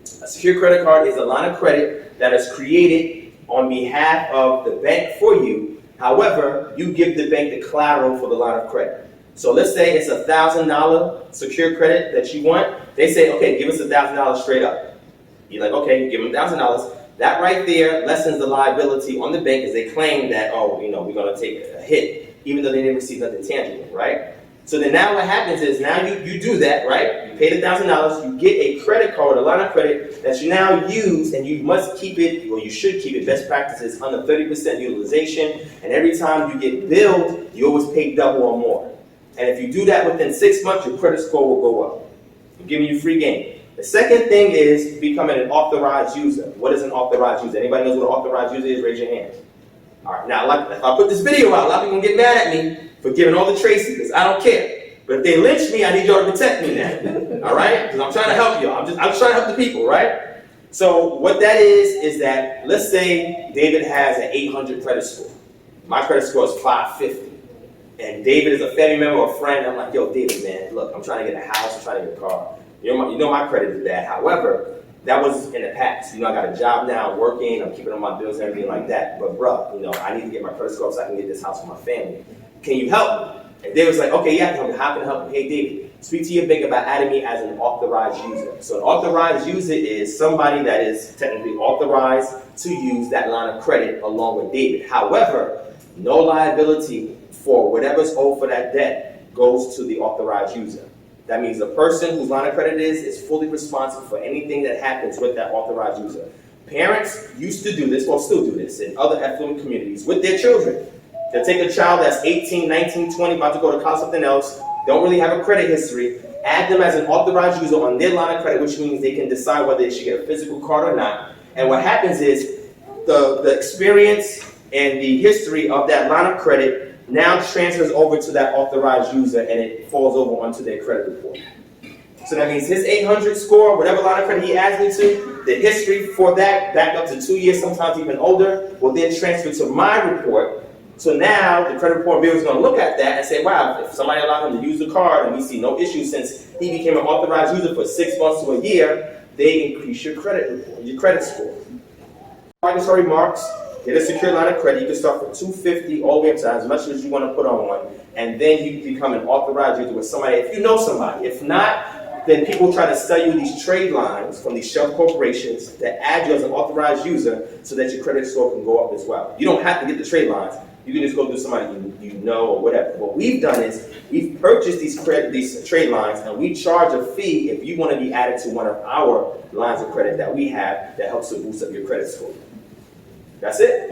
A secured credit card is a line of credit that is created on behalf of the bank for you. However, you give the bank the collateral for the line of credit. So let's say it's $1,000 secured credit that you want. They say, okay, give us $1,000 straight up. You're like, okay, you give them $1,000. That right there lessens the liability on the bank as they claim that, oh, we're going to take a hit, even though they didn't receive nothing tangible, right? So then now what happens is now you do that, right? You pay the $1,000, you get a credit card, a line of credit that you now use, and you must keep it, or you should keep it, best practices, under 30% utilization, and every time you get billed, you always pay double or more. And if you do that within 6 months, your credit score will go up. I'm giving you free game. The second thing is becoming an authorized user. What is an authorized user? Anybody knows what an authorized user is? Raise your hand. All right, now if I put this video out, a lot of people get mad at me for giving all the traces, because I don't care. But if they lynch me, I need y'all to protect me now. All right? Because I'm trying to help y'all. I'm just trying to help the people, right? So what that is that, let's say David has an 800 credit score. My credit score is 550. And David is a family member or a friend. I'm like, yo, David, man, look, I'm trying to get a house, I'm trying to get a car. You know my credit is bad. However, that was in the past. I got a job now, I'm working, I'm keeping on my bills and everything like that. But bruh, I need to get my credit score so I can get this house for my family. Can you help me? And David was like, okay, yeah, how can I help you? Hey, David, speak to your bank about adding me as an authorized user. So an authorized user is somebody that is technically authorized to use that line of credit along with David. However, no liability for whatever's owed for that debt goes to the authorized user. That means the person whose line of credit is fully responsible for anything that happens with that authorized user. Parents used to do this, or still do this, in other affluent communities with their children. They'll take a child that's 18, 19, 20, about to go to college, something else, don't really have a credit history, add them as an authorized user on their line of credit, which means they can decide whether they should get a physical card or not. And what happens is the experience and the history of that line of credit now transfers over to that authorized user, and it falls over onto their credit report. So that means his 800 score, whatever line of credit he adds me to, the history for that, back up to 2 years, sometimes even older, will then transfer to my report. So now the credit report bureau is going to look at that and say, wow, if somebody allowed him to use the card and we see no issue since he became an authorized user for 6 months to a year, they increase your credit report, your credit score. Regulatory marks, get a secure line of credit. You can start from 250 all the way up to as much as you want to put on one, and then you become an authorized user with somebody, if you know somebody. If not, then people try to sell you these trade lines from these shelf corporations that add you as an authorized user so that your credit score can go up as well. You don't have to get the trade lines. You can just go through somebody you know or whatever. What we've done is we've purchased these trade lines, and we charge a fee if you want to be added to one of our lines of credit that we have that helps to boost up your credit score. That's it.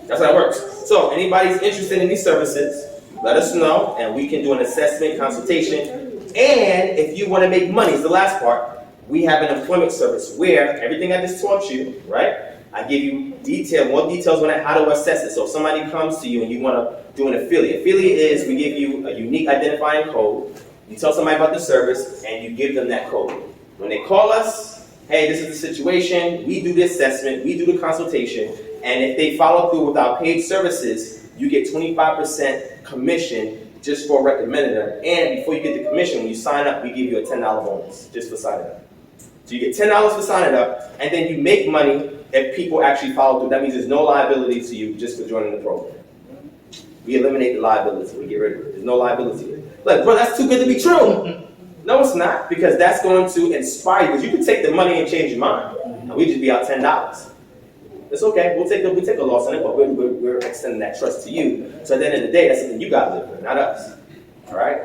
That's how it works. So anybody's interested in these services, let us know, and we can do an assessment consultation. And if you want to make money, is the last part, we have an employment service where everything I just taught you, right? I give you more details on how to assess it. So if somebody comes to you and you want to do an affiliate. Affiliate is we give you a unique identifying code. You tell somebody about the service and you give them that code. When they call us, hey, this is the situation, we do the assessment, we do the consultation, and if they follow through with our paid services, you get 25% commission just for recommending them. And before you get the commission, when you sign up, we give you a $10 bonus just for signing up. So you get $10 for signing up, and then you make money if people actually follow through. That means there's no liability to you just for joining the program. We eliminate the liability. We get rid of it. There's no liability. Look, bro, that's too good to be true. No, it's not, because that's going to inspire you. Because you can take the money and change your mind, and we just be out $10. It's okay. We'll take a loss on it, but we're extending that trust to you. So at the end of the day, that's something you got to live with, not us. All right?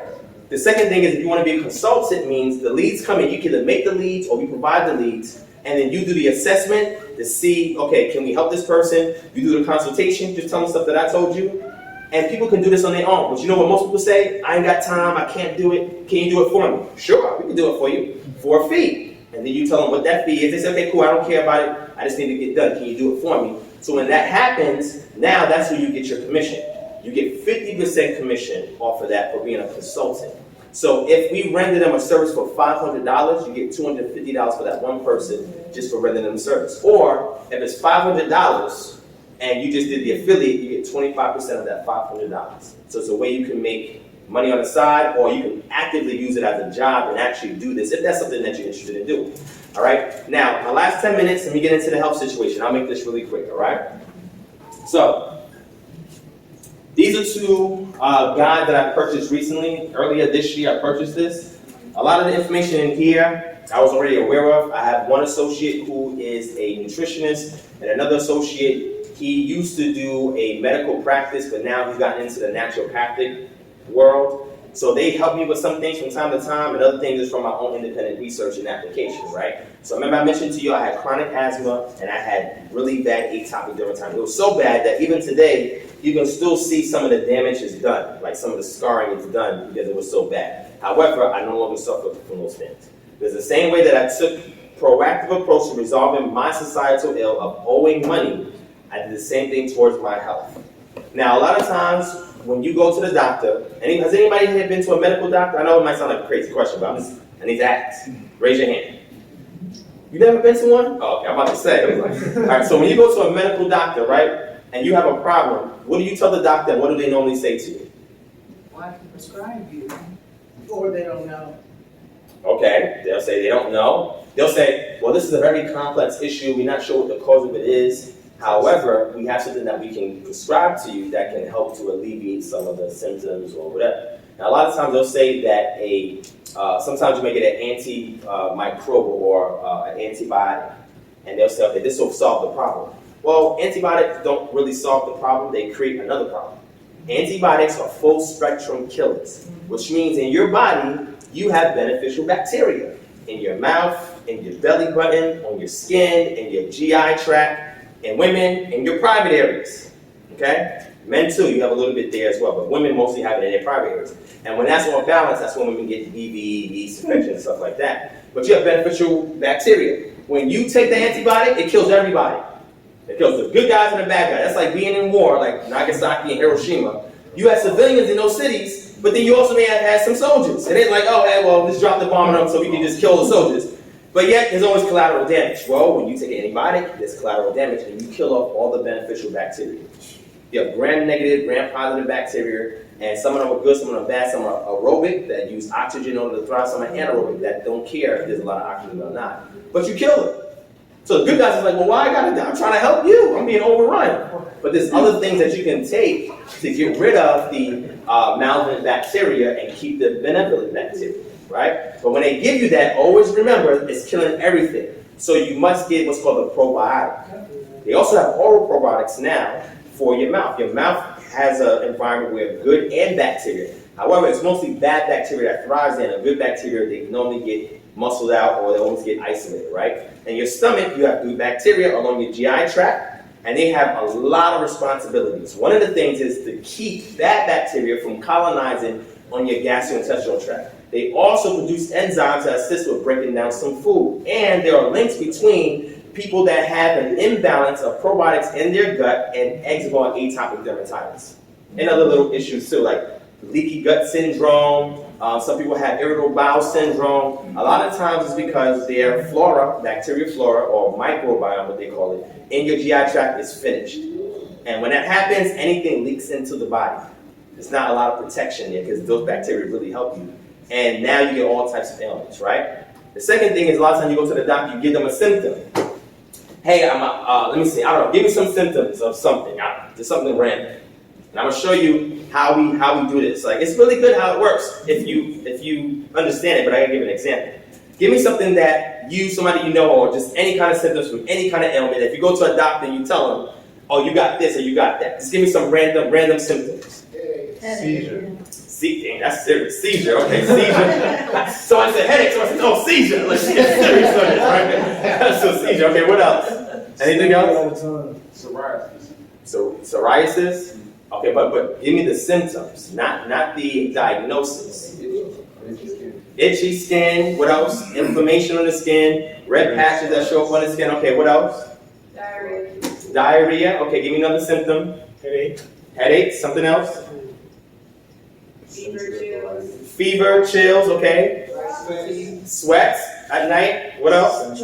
The second thing is, if you want to be a consultant, means the leads come in. You can either make the leads or we provide the leads, and then you do the assessment to see, okay, can we help this person? You do the consultation, just tell them stuff that I told you. And people can do this on their own. But you know what most people say? I ain't got time, I can't do it. Can you do it for me? Sure, we can do it for you for a fee. And then you tell them what that fee is. They say, okay, cool, I don't care about it. I just need to get done. Can you do it for me? So when that happens, now that's where you get your commission. You get 50% commission off of that for being a consultant. So if we render them a service for $500, you get $250 for that one person just for rendering them a service. Or if it's $500 and you just did the affiliate, you get 25% of that $500. So it's a way you can make money on the side, or you can actively use it as a job and actually do this if that's something that you're interested in doing. All right? Now, my last 10 minutes, let me get into the health situation. I'll make this really quick, all right? So, these are two guides that I purchased recently. Earlier this year, I purchased this. A lot of the information in here, I was already aware of. I have one associate who is a nutritionist, and another associate, he used to do a medical practice, but now he's gotten into the naturopathic world. So they help me with some things from time to time, and other things is from my own independent research and application, right? So remember I mentioned to you I had chronic asthma and I had really bad atopic dermatitis. It was so bad that even today, you can still see some of the damage is done, like some of the scarring is done because it was so bad. However, I no longer suffer from those things. There's the same way that I took proactive approach to resolving my societal ill of owing money, I did the same thing towards my health. Now, a lot of times, when you go to the doctor, has anybody here been to a medical doctor? I know it might sound like a crazy question, but I need to ask. Raise your hand. You never been to one? Oh, okay, I'm about to say. All right, so when you go to a medical doctor, right, and you have a problem, what do you tell the doctor, and what do they normally say to you? Well, I can prescribe you, or they don't know. Okay, they'll say they don't know. They'll say, well, this is a very complex issue. We're not sure what the cause of it is. However, we have something that we can prescribe to you that can help to alleviate some of the symptoms or whatever. Now, a lot of times they'll say that sometimes you may get an antimicrobial or an antibiotic, and they'll say, okay, this will solve the problem. Well, antibiotics don't really solve the problem, they create another problem. Antibiotics are full spectrum killers, which means in your body, you have beneficial bacteria in your mouth, in your belly button, on your skin, in your GI tract, in women, in your private areas, okay? Men too, you have a little bit there as well, but women mostly have it in their private areas. And when that's off balance, that's when women get DV, yeast infections, and stuff like that. But you have beneficial bacteria. When you take the antibiotic, it kills everybody. It kills the good guys and the bad guys. That's like being in war, like Nagasaki and Hiroshima. You had civilians in those cities, but then you also may have had some soldiers. And it's like, oh, hey, well, let's drop the bomb on them so we can just kill the soldiers. But yet, there's always collateral damage. Well, when you take an antibiotic, there's collateral damage, and you kill off all the beneficial bacteria. You have gram-negative, gram-positive bacteria, and some of them are good, some of them are bad. Some are aerobic, that use oxygen in order to thrive. Some are anaerobic, that don't care if there's a lot of oxygen or not. But you kill them. So the good guys are like, well, why I gotta die? I'm trying to help you. I'm being overrun. But there's other things that you can take to get rid of the malignant bacteria and keep the benevolent bacteria, right? But when they give you that, always remember, it's killing everything. So you must get what's called a probiotic. They also have oral probiotics now for your mouth. Your mouth has an environment where good and bacteria. However, it's mostly bad bacteria that thrives in. A good bacteria, they normally get muscled out or they always get isolated, right? In your stomach, you have good bacteria along your GI tract, and they have a lot of responsibilities. One of the things is to keep that bacteria from colonizing on your gastrointestinal tract. They also produce enzymes that assist with breaking down some food. And there are links between people that have an imbalance of probiotics in their gut and eczema and atopic dermatitis. And other little issues too, like leaky gut syndrome. Some people have irritable bowel syndrome. A lot of times it's because their flora, bacterial flora, or microbiome, what they call it, in your GI tract is finished. And when that happens, anything leaks into the body. There's not a lot of protection there because those bacteria really help you. And now you get all types of ailments, right? The second thing is a lot of times you go to the doctor, you give them a symptom. Hey, let me see, I don't know, give me some symptoms of something, just something random. And I'm gonna show you how we do this. Like, it's really good how it works if you understand it, but I gotta give an example. Give me something that somebody you know, or just any kind of symptoms from any kind of ailment. If you go to a doctor and you tell them, oh, you got this or you got that. Just give me some random symptoms. Seizure. Dang, that's serious. Seizure, okay, seizure. So I said headache, so I said, oh, seizure. Like, she gets serious on this, right? So seizure, okay, what else? Anything else? Psoriasis. So psoriasis? Okay, but give me the symptoms, not the diagnosis. Itchy skin, what else? Inflammation on the skin, red patches that show up on the skin, okay, what else? Diarrhea, okay, give me another symptom. Headache, something else? Fever, chills, okay. Sweats at night, what else?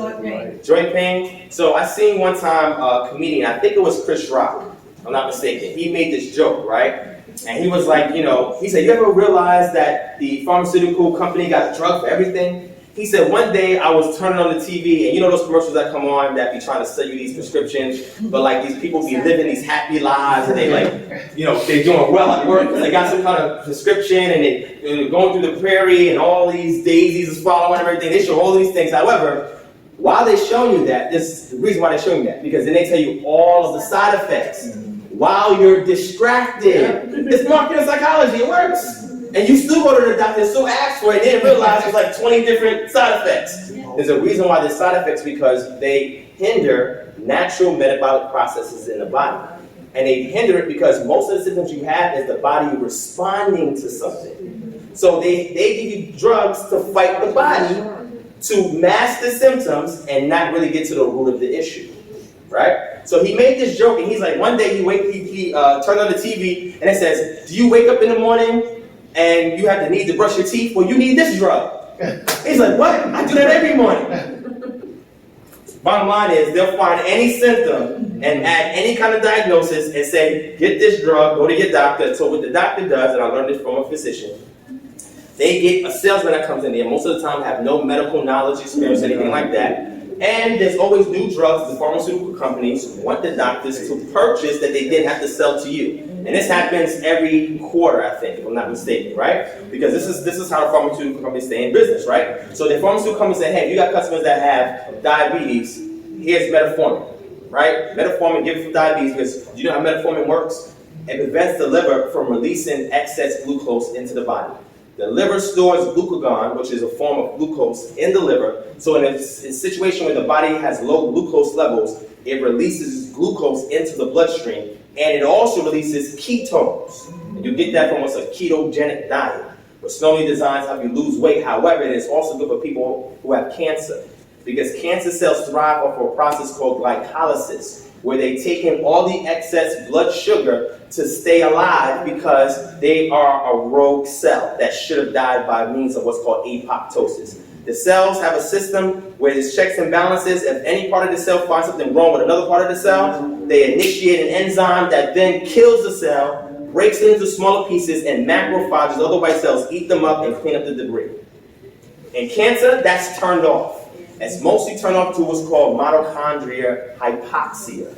Joint pain. So I seen one time a comedian, I think it was Chris Rock, if I'm not mistaken. He made this joke, right? And he was like, he said, you ever realize that the pharmaceutical company got a drug for everything? He said, one day I was turning on the TV, and you know those commercials that come on that be trying to sell you these prescriptions, but like these people be living these happy lives, and they like, they're doing well at work, they got some kind of prescription, and they're going through the prairie, and all these daisies is following everything. They show all these things. However, while they're showing you that, this is the reason why they're showing you that, because then they tell you all of the side effects while you're distracted. It's marketing psychology, it works. And you still go to the doctor and still ask for it, and then realize there's like 20 different side effects. There's a reason why there's side effects, because they hinder natural metabolic processes in the body. And they hinder it because most of the symptoms you have is the body responding to something. So they give you drugs to fight the body, to mask the symptoms and not really get to the root of the issue, right? So he made this joke, and he's like, one day he turned on the TV, and it says, do you wake up in the morning and you have the need to brush your teeth? Well, you need this drug. He's like, what? I do that every morning. Bottom line is, they'll find any symptom and add any kind of diagnosis and say, get this drug, go to your doctor. So what the doctor does, and I learned this from a physician, they get a salesman that comes in there, most of the time have no medical knowledge, experience, anything like that. And there's always new drugs the pharmaceutical companies want the doctors to purchase that they didn't have to sell to you. And this happens every quarter, I think, if I'm not mistaken, right? Because this is how the pharmaceutical companies stay in business, right? So the pharmaceutical companies say, hey, you got customers that have diabetes, here's metformin, right? Metformin, give it for diabetes, because do you know how metformin works? It prevents the liver from releasing excess glucose into the body. The liver stores glucagon, which is a form of glucose, in the liver. So in a situation where the body has low glucose levels, it releases glucose into the bloodstream, and it also releases ketones. And you get that from what's a ketogenic diet, which normally designed to help you lose weight. However, it is also good for people who have cancer, because cancer cells thrive off of a process called glycolysis, where they take in all the excess blood sugar to stay alive because they are a rogue cell that should have died by means of what's called apoptosis. The cells have a system where there's checks and balances. If any part of the cell finds something wrong with another part of the cell, they initiate an enzyme that then kills the cell, breaks it into smaller pieces, and macrophages, other white cells, eat them up and clean up the debris. In cancer, that's turned off. It's mostly turned off to what's called mitochondria hypoxia.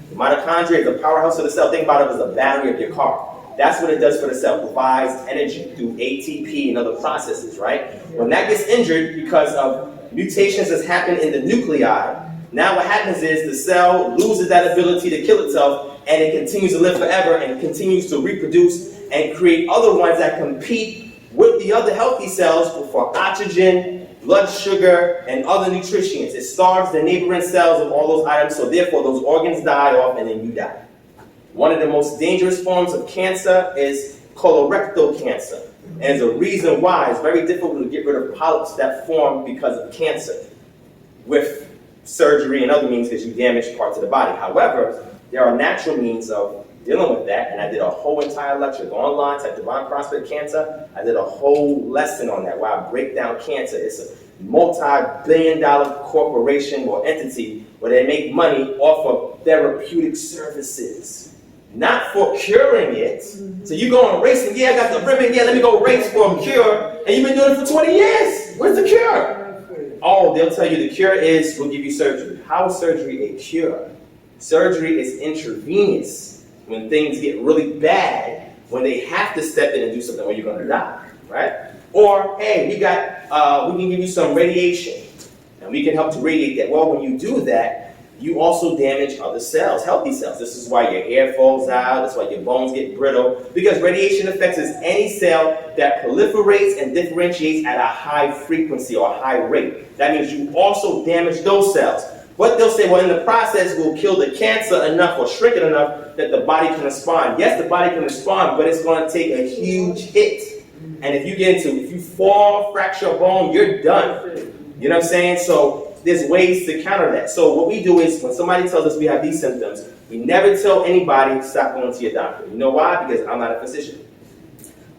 The mitochondria is the powerhouse of the cell. Think about it as a battery of your car. That's what it does for the cell. It provides energy through ATP and other processes, right? When that gets injured because of mutations that's happened in the nuclei, now what happens is the cell loses that ability to kill itself, and it continues to live forever and continues to reproduce and create other ones that compete with the other healthy cells for oxygen, blood sugar, and other nutrients. It starves the neighboring cells of all those items, so therefore those organs die off and then you die. One of the most dangerous forms of cancer is colorectal cancer. And there's a reason why it's very difficult to get rid of polyps that form because of cancer with surgery and other means because you damage parts of the body. However, there are natural means of dealing with that, and I did a whole entire lecture. Go online, type DivineProspect cancer. I did a whole lesson on that where I break down cancer. It's a multi-billion-dollar corporation or entity where they make money off of therapeutic services, not for curing it. So you go on racing, yeah, I got the ribbon, yeah, let me go race for a cure, and you've been doing it for 20 years. Where's the cure? Oh, they'll tell you the cure is, we'll give you surgery. How is surgery a cure? Surgery is intravenous. When things get really bad, when they have to step in and do something, when you're going to die, right? Or, hey, we can give you some radiation, and we can help to radiate that. Well, when you do that, you also damage other cells, healthy cells. This is why your hair falls out, that's why your bones get brittle, because radiation affects any cell that proliferates and differentiates at a high frequency or high rate. That means you also damage those cells. What they'll say, well, in the process, we'll kill the cancer enough or shrink it enough that the body can respond. Yes, the body can respond, but it's going to take a huge hit. And if you fall, fracture a bone, you're done. You know what I'm saying? So there's ways to counter that. So what we do is when somebody tells us we have these symptoms, we never tell anybody to stop going to your doctor. You know why? Because I'm not a physician.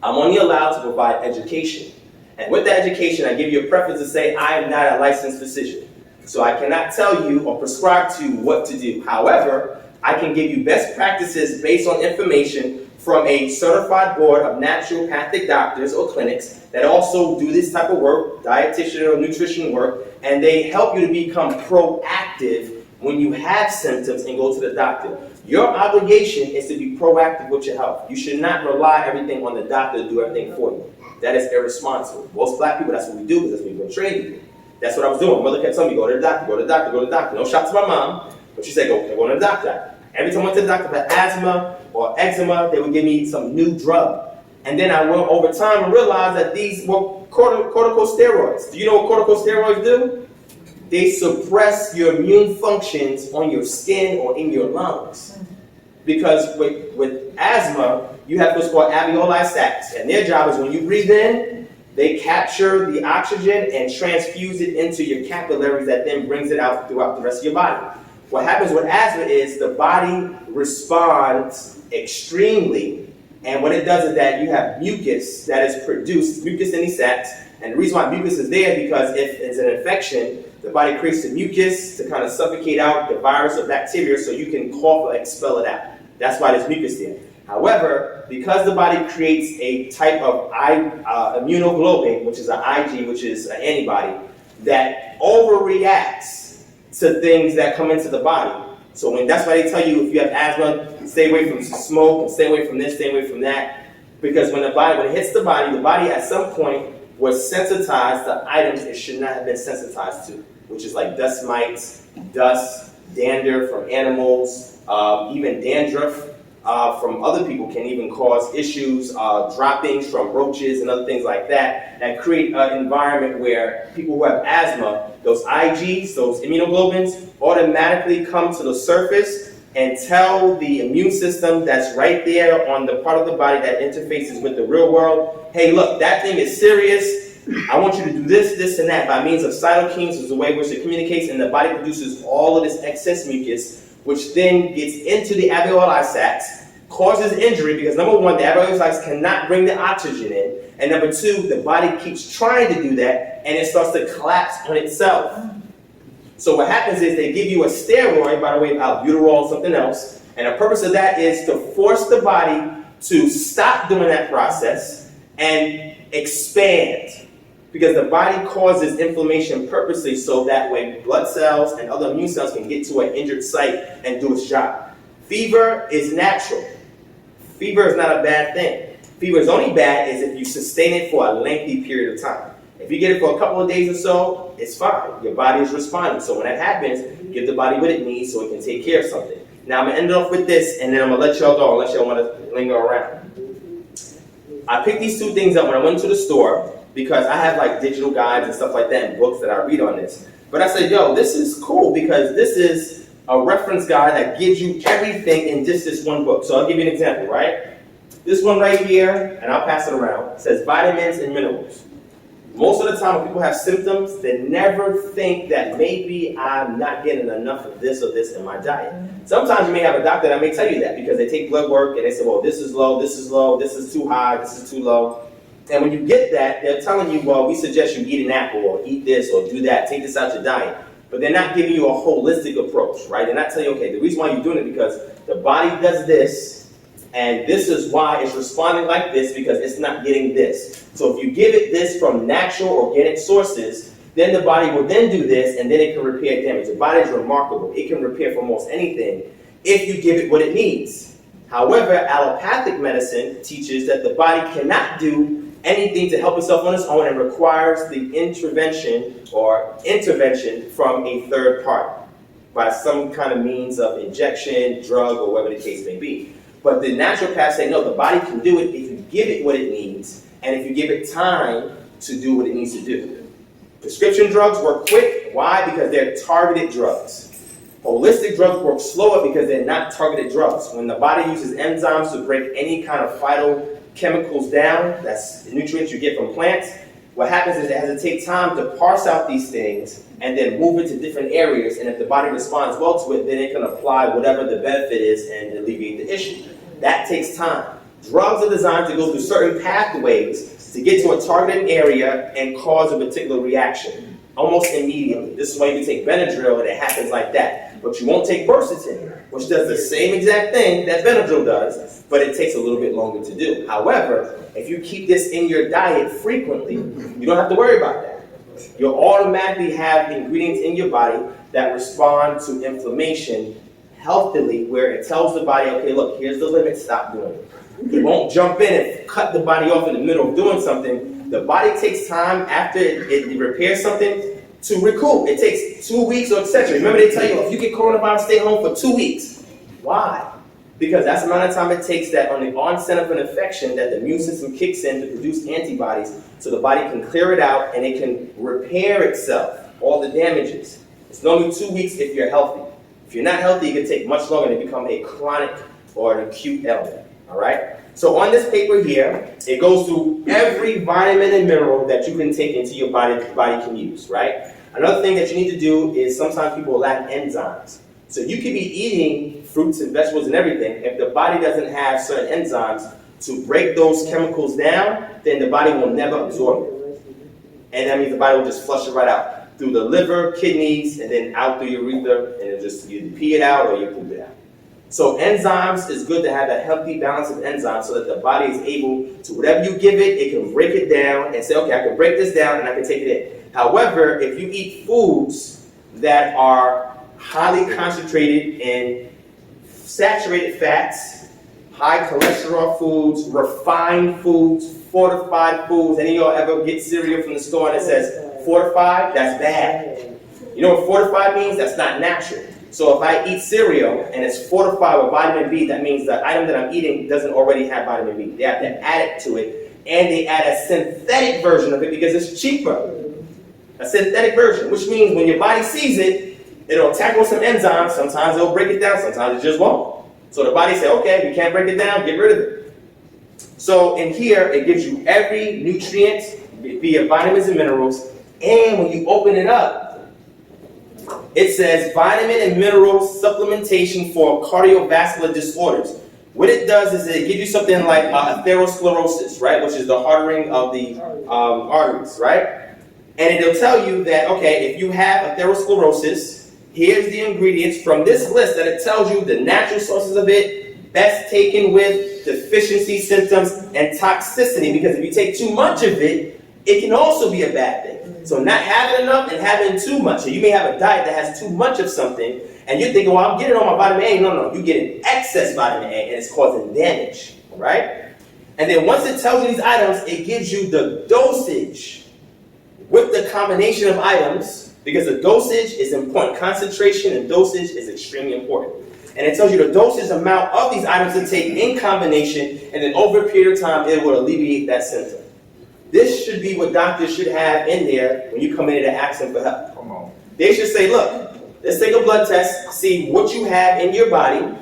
I'm only allowed to provide education. And with that education, I give you a preference to say I am not a licensed physician. So I cannot tell you or prescribe to you what to do. However, I can give you best practices based on information from a certified board of naturopathic doctors or clinics that also do this type of work, dietitian or nutrition work, and they help you to become proactive when you have symptoms and go to the doctor. Your obligation is to be proactive with your health. You should not rely everything on the doctor to do everything for you. That is irresponsible. Most black people, that's what we do because that's what we've been trained to do. That's what I was doing. My mother kept telling me, go to the doctor, go to the doctor, go to the doctor. No shots to my mom, but she said, go to the doctor. Every time I went to the doctor for asthma or eczema, they would give me some new drug. And then I went over time and realized that these were corticosteroids. Do you know what corticosteroids do? They suppress your immune functions on your skin or in your lungs. Because with asthma, you have what's called alveoli sacs. And their job is when you breathe in, they capture the oxygen and transfuse it into your capillaries that then brings it out throughout the rest of your body. What happens with asthma is the body responds extremely, and what it does is that you have mucus that is produced, mucus in these sacs, and the reason why mucus is there is because if it's an infection, the body creates the mucus to kind of suffocate out the virus or bacteria so you can cough or expel it out. That's why there's mucus there. However, because the body creates a type of immunoglobulin, which is an Ig, which is an antibody, that overreacts to things that come into the body. So that's why they tell you if you have asthma, stay away from smoke, and stay away from this, stay away from that. Because when it hits the body at some point was sensitized to items it should not have been sensitized to, which is like dust mites, dust, dander from animals, even dandruff. from other people can even cause issues, droppings from roaches and other things like that, that create an environment where people who have asthma, those Igs, those immunoglobulins, automatically come to the surface and tell the immune system that's right there on the part of the body that interfaces with the real world, hey, look, that thing is serious. I want you to do this, this, and that by means of cytokines, is the way in which it communicates, and the body produces all of this excess mucus, which then gets into the alveoli sacs, causes injury because number one, the alveoli sacs cannot bring the oxygen in, and number two, the body keeps trying to do that, and it starts to collapse on itself. So what happens is they give you a steroid, by the way, albuterol or something else, and the purpose of that is to force the body to stop doing that process and expand. Because the body causes inflammation purposely so that way blood cells and other immune cells can get to an injured site and do its job. Fever is natural. Fever is not a bad thing. Fever is only bad is if you sustain it for a lengthy period of time. If you get it for a couple of days or so, it's fine. Your body is responding. So when that happens, give the body what it needs so it can take care of something. Now I'm going to end it off with this, and then I'm going to let y'all go unless y'all want to linger around. I picked these two things up when I went to the store because I have like digital guides and stuff like that and books that I read on this. But I said, yo, this is cool because this is a reference guide that gives you everything in just this one book. So I'll give you an example, right? This one right here, and I'll pass it around, says vitamins and minerals. Most of the time when people have symptoms, they never think that maybe I'm not getting enough of this or this in my diet. Sometimes you may have a doctor that may tell you that because they take blood work and they say, well, this is low, this is low, this is too high, this is too low. And when you get that, they're telling you, well, we suggest you eat an apple or eat this or do that, take this out your diet. But they're not giving you a holistic approach, right? They're not telling you, okay, the reason why you're doing it is because the body does this, and this is why it's responding like this because it's not getting this. So if you give it this from natural organic sources, then the body will then do this, and then it can repair damage. The body is remarkable. It can repair from almost anything if you give it what it needs. However, allopathic medicine teaches that the body cannot do anything to help itself on its own and requires the intervention from a third party by some kind of means of injection, drug, or whatever the case may be. But the naturopaths say, no, the body can do it if you give it what it needs and if you give it time to do what it needs to do. Prescription drugs work quick. Why? Because they're targeted drugs. Holistic drugs work slower because they're not targeted drugs. When the body uses enzymes to break any kind of phytochemicals down, that's the nutrients you get from plants, what happens is it has to take time to parse out these things and then move it to different areas, and if the body responds well to it, then it can apply whatever the benefit is and alleviate the issue. That takes time. Drugs are designed to go through certain pathways to get to a targeted area and cause a particular reaction, almost immediately. This is why you can take Benadryl and it happens like that. But you won't take Quercetin, which does the same exact thing that Benadryl does, but it takes a little bit longer to do. However, if you keep this in your diet frequently, you don't have to worry about that. You'll automatically have ingredients in your body that respond to inflammation healthily, where it tells the body, okay, look, here's the limit, stop doing it. It won't jump in and cut the body off in the middle of doing something. The body takes time after it repairs something to recoup. It takes 2 weeks or etc. Remember they tell you, if you get coronavirus, stay home for 2 weeks. Why? Because that's the amount of time it takes that on the onset of an infection that the immune system kicks in to produce antibodies so the body can clear it out and it can repair itself, all the damages. It's normally 2 weeks if you're healthy. If you're not healthy, it can take much longer to become a chronic or an acute ailment, all right? So on this paper here, it goes through every vitamin and mineral that you can take into your body that the body can use, right? Another thing that you need to do is sometimes people lack enzymes. So you could be eating fruits and vegetables and everything. If the body doesn't have certain enzymes to break those chemicals down, then the body will never absorb it. And that means the body will just flush it right out through the liver, kidneys, and then out through your urethra, and it'll just either pee it out or you poop it out. So enzymes is good to have a healthy balance of enzymes so that the body is able to, whatever you give it, it can break it down and say, okay, I can break this down and I can take it in. However, if you eat foods that are highly concentrated in saturated fats, high cholesterol foods, refined foods, fortified foods, any of y'all ever get cereal from the store and it says fortified? That's bad. You know what fortified means? That's not natural. So if I eat cereal and it's fortified with vitamin B, that means the item that I'm eating doesn't already have vitamin B. They have to add it to it, and they add a synthetic version of it because it's cheaper. A synthetic version, which means when your body sees it, it'll attack on some enzymes. Sometimes it'll break it down, sometimes it just won't. So the body says, okay, we can't break it down, get rid of it. So in here, it gives you every nutrient via vitamins and minerals, and when you open it up, it says vitamin and mineral supplementation for cardiovascular disorders. What it does is it gives you something like atherosclerosis, right, which is the hardening of the arteries, right? And it'll tell you that, okay, if you have atherosclerosis, here's the ingredients from this list that it tells you the natural sources of it, best taken with deficiency symptoms and toxicity, because if you take too much of it, it can also be a bad thing. So not having enough and having too much. So you may have a diet that has too much of something, and you're thinking, well, I'm getting all my vitamin A. No, you're getting excess vitamin A, and it's causing damage, right? And then once it tells you these items, it gives you the dosage with the combination of items, because the dosage is important. Concentration and dosage is extremely important. And it tells you the dosage amount of these items to take in combination, and then over a period of time, it will alleviate that symptom. This should be what doctors should have in there when you come in to ask them for help. Come on. They should say, look, let's take a blood test, see what you have in your body,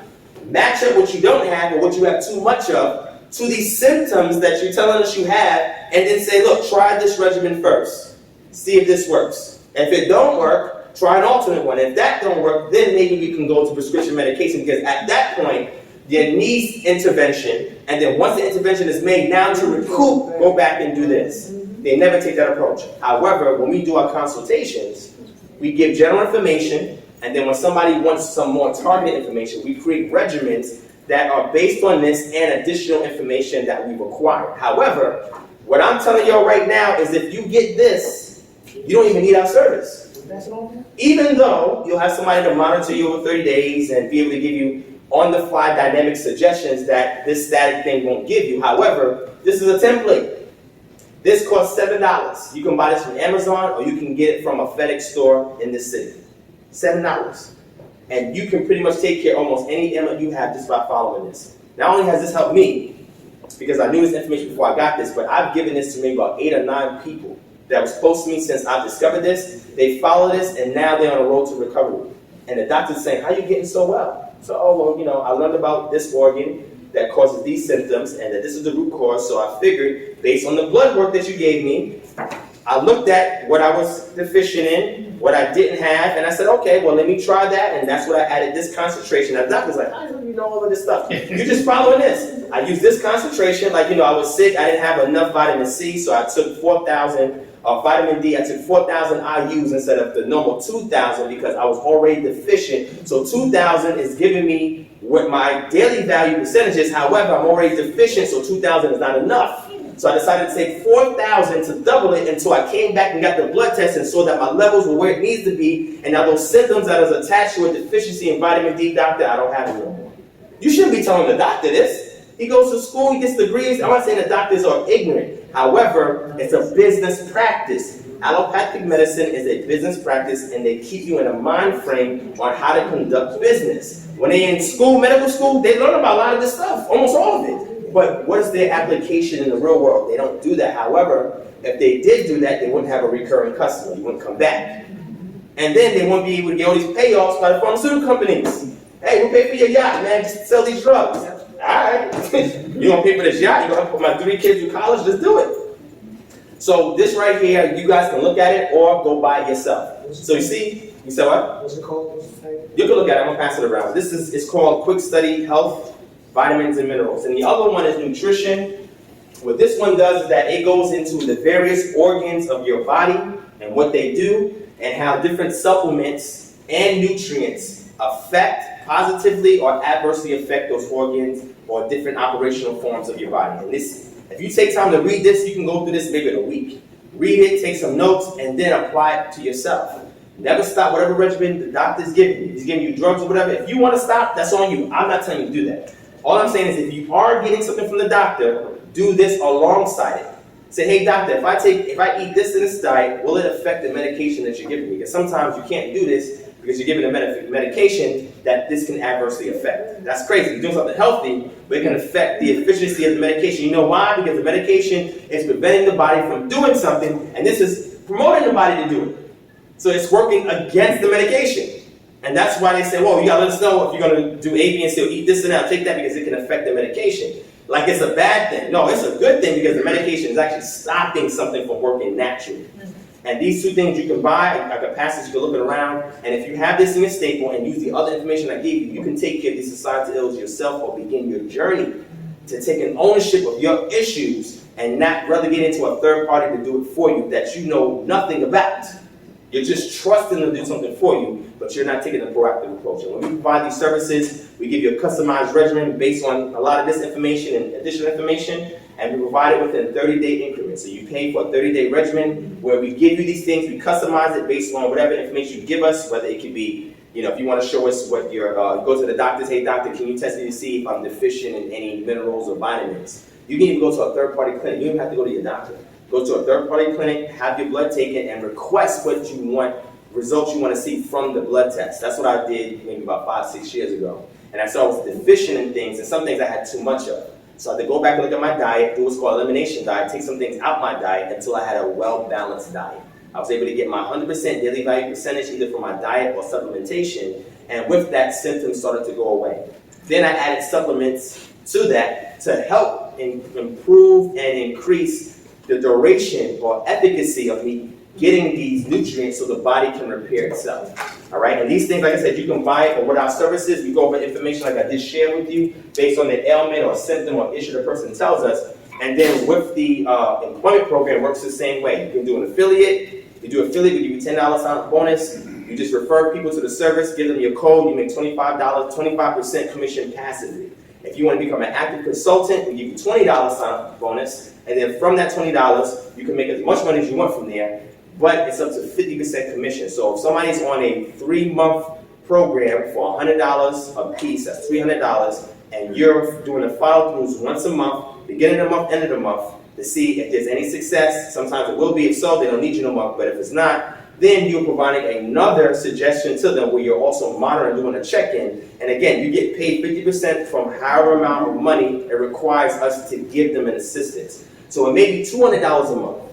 match up what you don't have or what you have too much of to these symptoms that you're telling us you have, and then say, look, try this regimen first. See if this works. If it don't work, try an alternate one. If that don't work, then maybe we can go to prescription medication, because at that point, there needs intervention, and then once the intervention is made, now to recoup, go back and do this. They never take that approach. However, when we do our consultations, we give general information, and then when somebody wants some more targeted information, we create regimens that are based on this and additional information that we require. However, what I'm telling y'all right now is if you get this, you don't even need our service. Even though you'll have somebody to monitor you over 30 days and be able to give you on-the-fly dynamic suggestions that this static thing won't give you. However, this is a template. This costs $7. You can buy this from Amazon, or you can get it from a FedEx store in the city. $7. And you can pretty much take care of almost any ailment you have just by following this. Not only has this helped me, because I knew this information before I got this, but I've given this to maybe about 8 or 9 people that was close to me since I've discovered this. They follow this, and now they're on a road to recovery. And the doctor's saying, how are you getting so well? So, I learned about this organ that causes these symptoms, and that this is the root cause, so I figured, based on the blood work that you gave me, I looked at what I was deficient in, what I didn't have, and I said, okay, well, let me try that, and that's what I added, this concentration. Now, the doctor's like, how do you know all of this stuff? You're just following this. I used this concentration, like, I was sick, I didn't have enough vitamin C, so I took 4,000 vitamin D, I took 4,000 IUs instead of the normal 2,000 because I was already deficient. So 2,000 is giving me what my daily value percentage is. However, I'm already deficient, so 2,000 is not enough. So I decided to take 4,000 to double it until I came back and got the blood test and saw that my levels were where it needs to be. And now those symptoms that is attached to a deficiency in vitamin D, doctor, I don't have it anymore. You shouldn't be telling the doctor this. He goes to school, he gets degrees. I'm not saying the doctors are ignorant. However, it's a business practice. Allopathic medicine is a business practice, and they keep you in a mind frame on how to conduct business. When they're in school, medical school, they learn about a lot of this stuff, almost all of it. But what is their application in the real world? They don't do that. However, if they did do that, they wouldn't have a recurring customer. You wouldn't come back. And then they wouldn't be able to get all these payoffs by the pharmaceutical companies. Hey, we'll pay for your yacht, man. Just sell these drugs. All right. You gonna pay for this yacht? You gonna put my 3 kids through college? Let's do it. So this right here, you guys can look at it or go buy it yourself. So you see, you said what? What's it called? You can look at it. I'm gonna pass it around. This is it's called Quick Study Health, Vitamins and Minerals, and the other one is Nutrition. What this one does is that it goes into the various organs of your body and what they do, and how different supplements and nutrients affect, positively or adversely affect those organs or different operational forms of your body. And this, if you take time to read this, you can go through this maybe in a week. Read it, take some notes, and then apply it to yourself. Never stop whatever regimen the doctor's giving you. He's giving you drugs or whatever. If you want to stop, that's on you. I'm not telling you to do that. All I'm saying is if you are getting something from the doctor, do this alongside it. Say, hey doctor, if I eat this in this diet, will it affect the medication that you're giving me? Because sometimes you can't do this because because you're giving a medication that this can adversely affect. That's crazy. You're doing something healthy, but it can affect the efficiency of the medication. You know why? Because the medication is preventing the body from doing something, and this is promoting the body to do it. So it's working against the medication. And that's why they say, well, you gotta let us know if you're gonna do A, B, and C, or eat this and that, take that because it can affect the medication. Like it's a bad thing. No, it's a good thing because the medication is actually stopping something from working naturally. And these two things you can buy, like a passage, you can look it around, and if you have this in your staple and use the other information I gave you, you can take care of these societal ills yourself or begin your journey to taking ownership of your issues and not relegate into a third party to do it for you that you know nothing about. You're just trusting them to do something for you, but you're not taking a proactive approach. And when we provide these services, we give you a customized regimen based on a lot of this information and additional information, and we provide it within 30-day increments. So you pay for a 30-day regimen where we give you these things, we customize it based on whatever information you give us, whether it could be, if you want to show us what your, go to the doctors, hey doctor, can you test me to see if I'm deficient in any minerals or vitamins? You can even go to a third-party clinic. You don't have to go to your doctor. Go to a third-party clinic, have your blood taken, and request what you want, results you want to see from the blood test. That's what I did maybe about 5-6 years ago. And I saw I was deficient in things, and some things I had too much of. So I had to go back and look at my diet, do what's called elimination diet, take some things out my diet until I had a well-balanced diet. I was able to get my 100% daily value percentage either from my diet or supplementation, and with that, symptoms started to go away. Then I added supplements to that to help improve and increase the duration or efficacy of me getting these nutrients so the body can repair itself. All right, and these things, like I said, you can buy it, or with our services, we go over information like I just shared with you based on the ailment or symptom or issue the person tells us. And then with the employment program, works the same way. You can do an affiliate. You do affiliate, we give you $10 sign-up bonus. You just refer people to the service, give them your code, you make $25, 25% commission passively. If you want to become an active consultant, we give you $20 sign-up bonus. And then from that $20, you can make as much money as you want from there, but it's up to 50% commission. So if somebody's on a 3-month program for $100 a piece, that's $300, and you're doing the follow-throughs once a month, beginning of the month, end of the month, to see if there's any success. Sometimes it will be. If so, they don't need you no more. But if it's not, then you're providing another suggestion to them where you're also monitoring, doing a check-in. And again, you get paid 50% from however amount of money it requires us to give them an assistance. So it may be $200 a month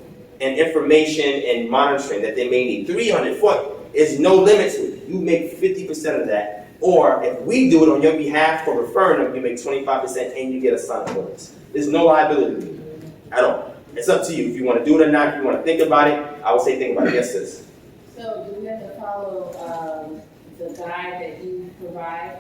in information and monitoring that they may need. $300, $400, there's no limit to it. You make 50% of that. Or if we do it on your behalf for referring them, you make 25% and you get a sign-up bonus. There's no liability at all. It's up to you if you want to do it or not. If you want to think about it, I would say think about it. Yes, sis. So do we have to follow the guide that you provide?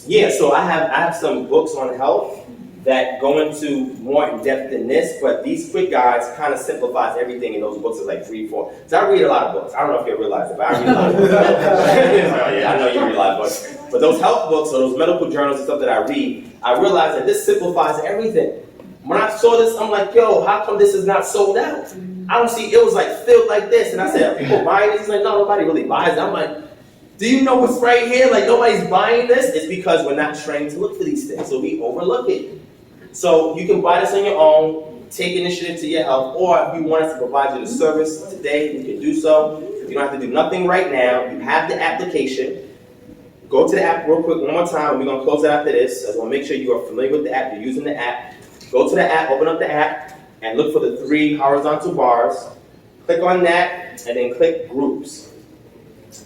Yeah, so I have some books on health that go into more in depth than this, but these quick guides kind of simplifies everything in those books. It's like 3, 4. So I read a lot of books. I don't know if you realize it, but I read a lot of books. Yeah, I know you read a lot of books. But those health books or those medical journals and stuff that I read, I realize that this simplifies everything. When I saw this, I'm like, yo, how come this is not sold out? I don't see, it was like filled like this. And I said, are people buying this? He's like, no, nobody really buys it. I'm like, do you know what's right here? Like, nobody's buying this? It's because we're not trained to look for these things, so we overlook it. So you can buy this on your own, take initiative to your health, or if you want us to provide you the service today, you can do so. You don't have to do nothing right now. You have the application. Go to the app real quick one more time. We're going to close it after this. I want to make sure you are familiar with the app. You're using the app. Go to the app, open up the app, and look for the 3 horizontal bars. Click on that, and then click Groups.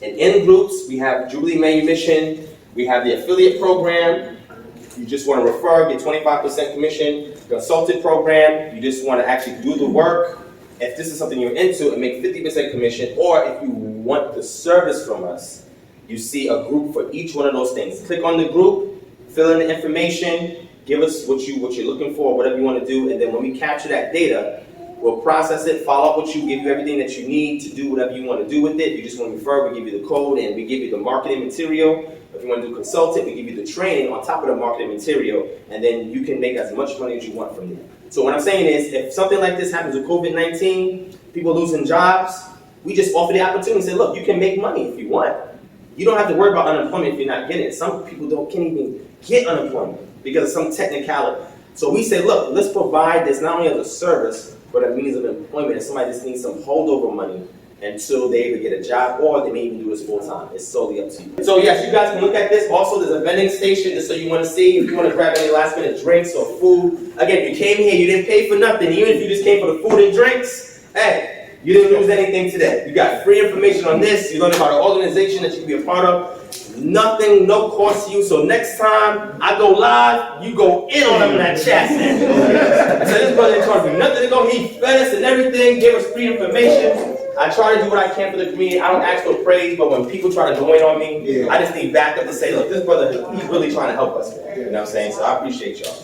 And in Groups, we have Jubilee Manumission. We have the affiliate program. You just want to refer, get 25% commission. Consultant program, you just want to actually do the work. If this is something you're into, and make 50% commission. Or if you want the service from us, you see a group for each one of those things. Click on the group, fill in the information, give us what you're looking for, whatever you want to do, and then when we capture that data, we'll process it, follow up with you, give you everything that you need to do whatever you want to do with it. If you just want to refer, we give you the code, and we give you the marketing material. If you want to do consulting, we give you the training on top of the marketing material, and then you can make as much money as you want from there. So what I'm saying is, if something like this happens with COVID-19, people losing jobs, we just offer the opportunity and say, look, you can make money if you want. You don't have to worry about unemployment if you're not getting it. Some people can't even get unemployment because of some technicality. So we say, look, let's provide this not only as a service, but a means of employment. If somebody just needs some holdover money, until they either get a job or they may even do this full time. It's solely up to you. So yes, you guys can look at this. Also, there's a vending station just so you want to see if you want to grab any last minute drinks or food. Again, you came here, you didn't pay for nothing. Even if you just came for the food and drinks, hey, you didn't lose anything today. You got free information on this. You learned about an organization that you can be a part of. Nothing, no cost to you. So next time I go live, you go in on them in that chat. So this brother didn't charge me nothing to go. He fed us and everything, gave us free information. I try to do what I can for the community. I don't ask for praise, but when people try to join on me, I just need backup to say, look, this brother, he's really trying to help us. You know what I'm saying? So I appreciate y'all.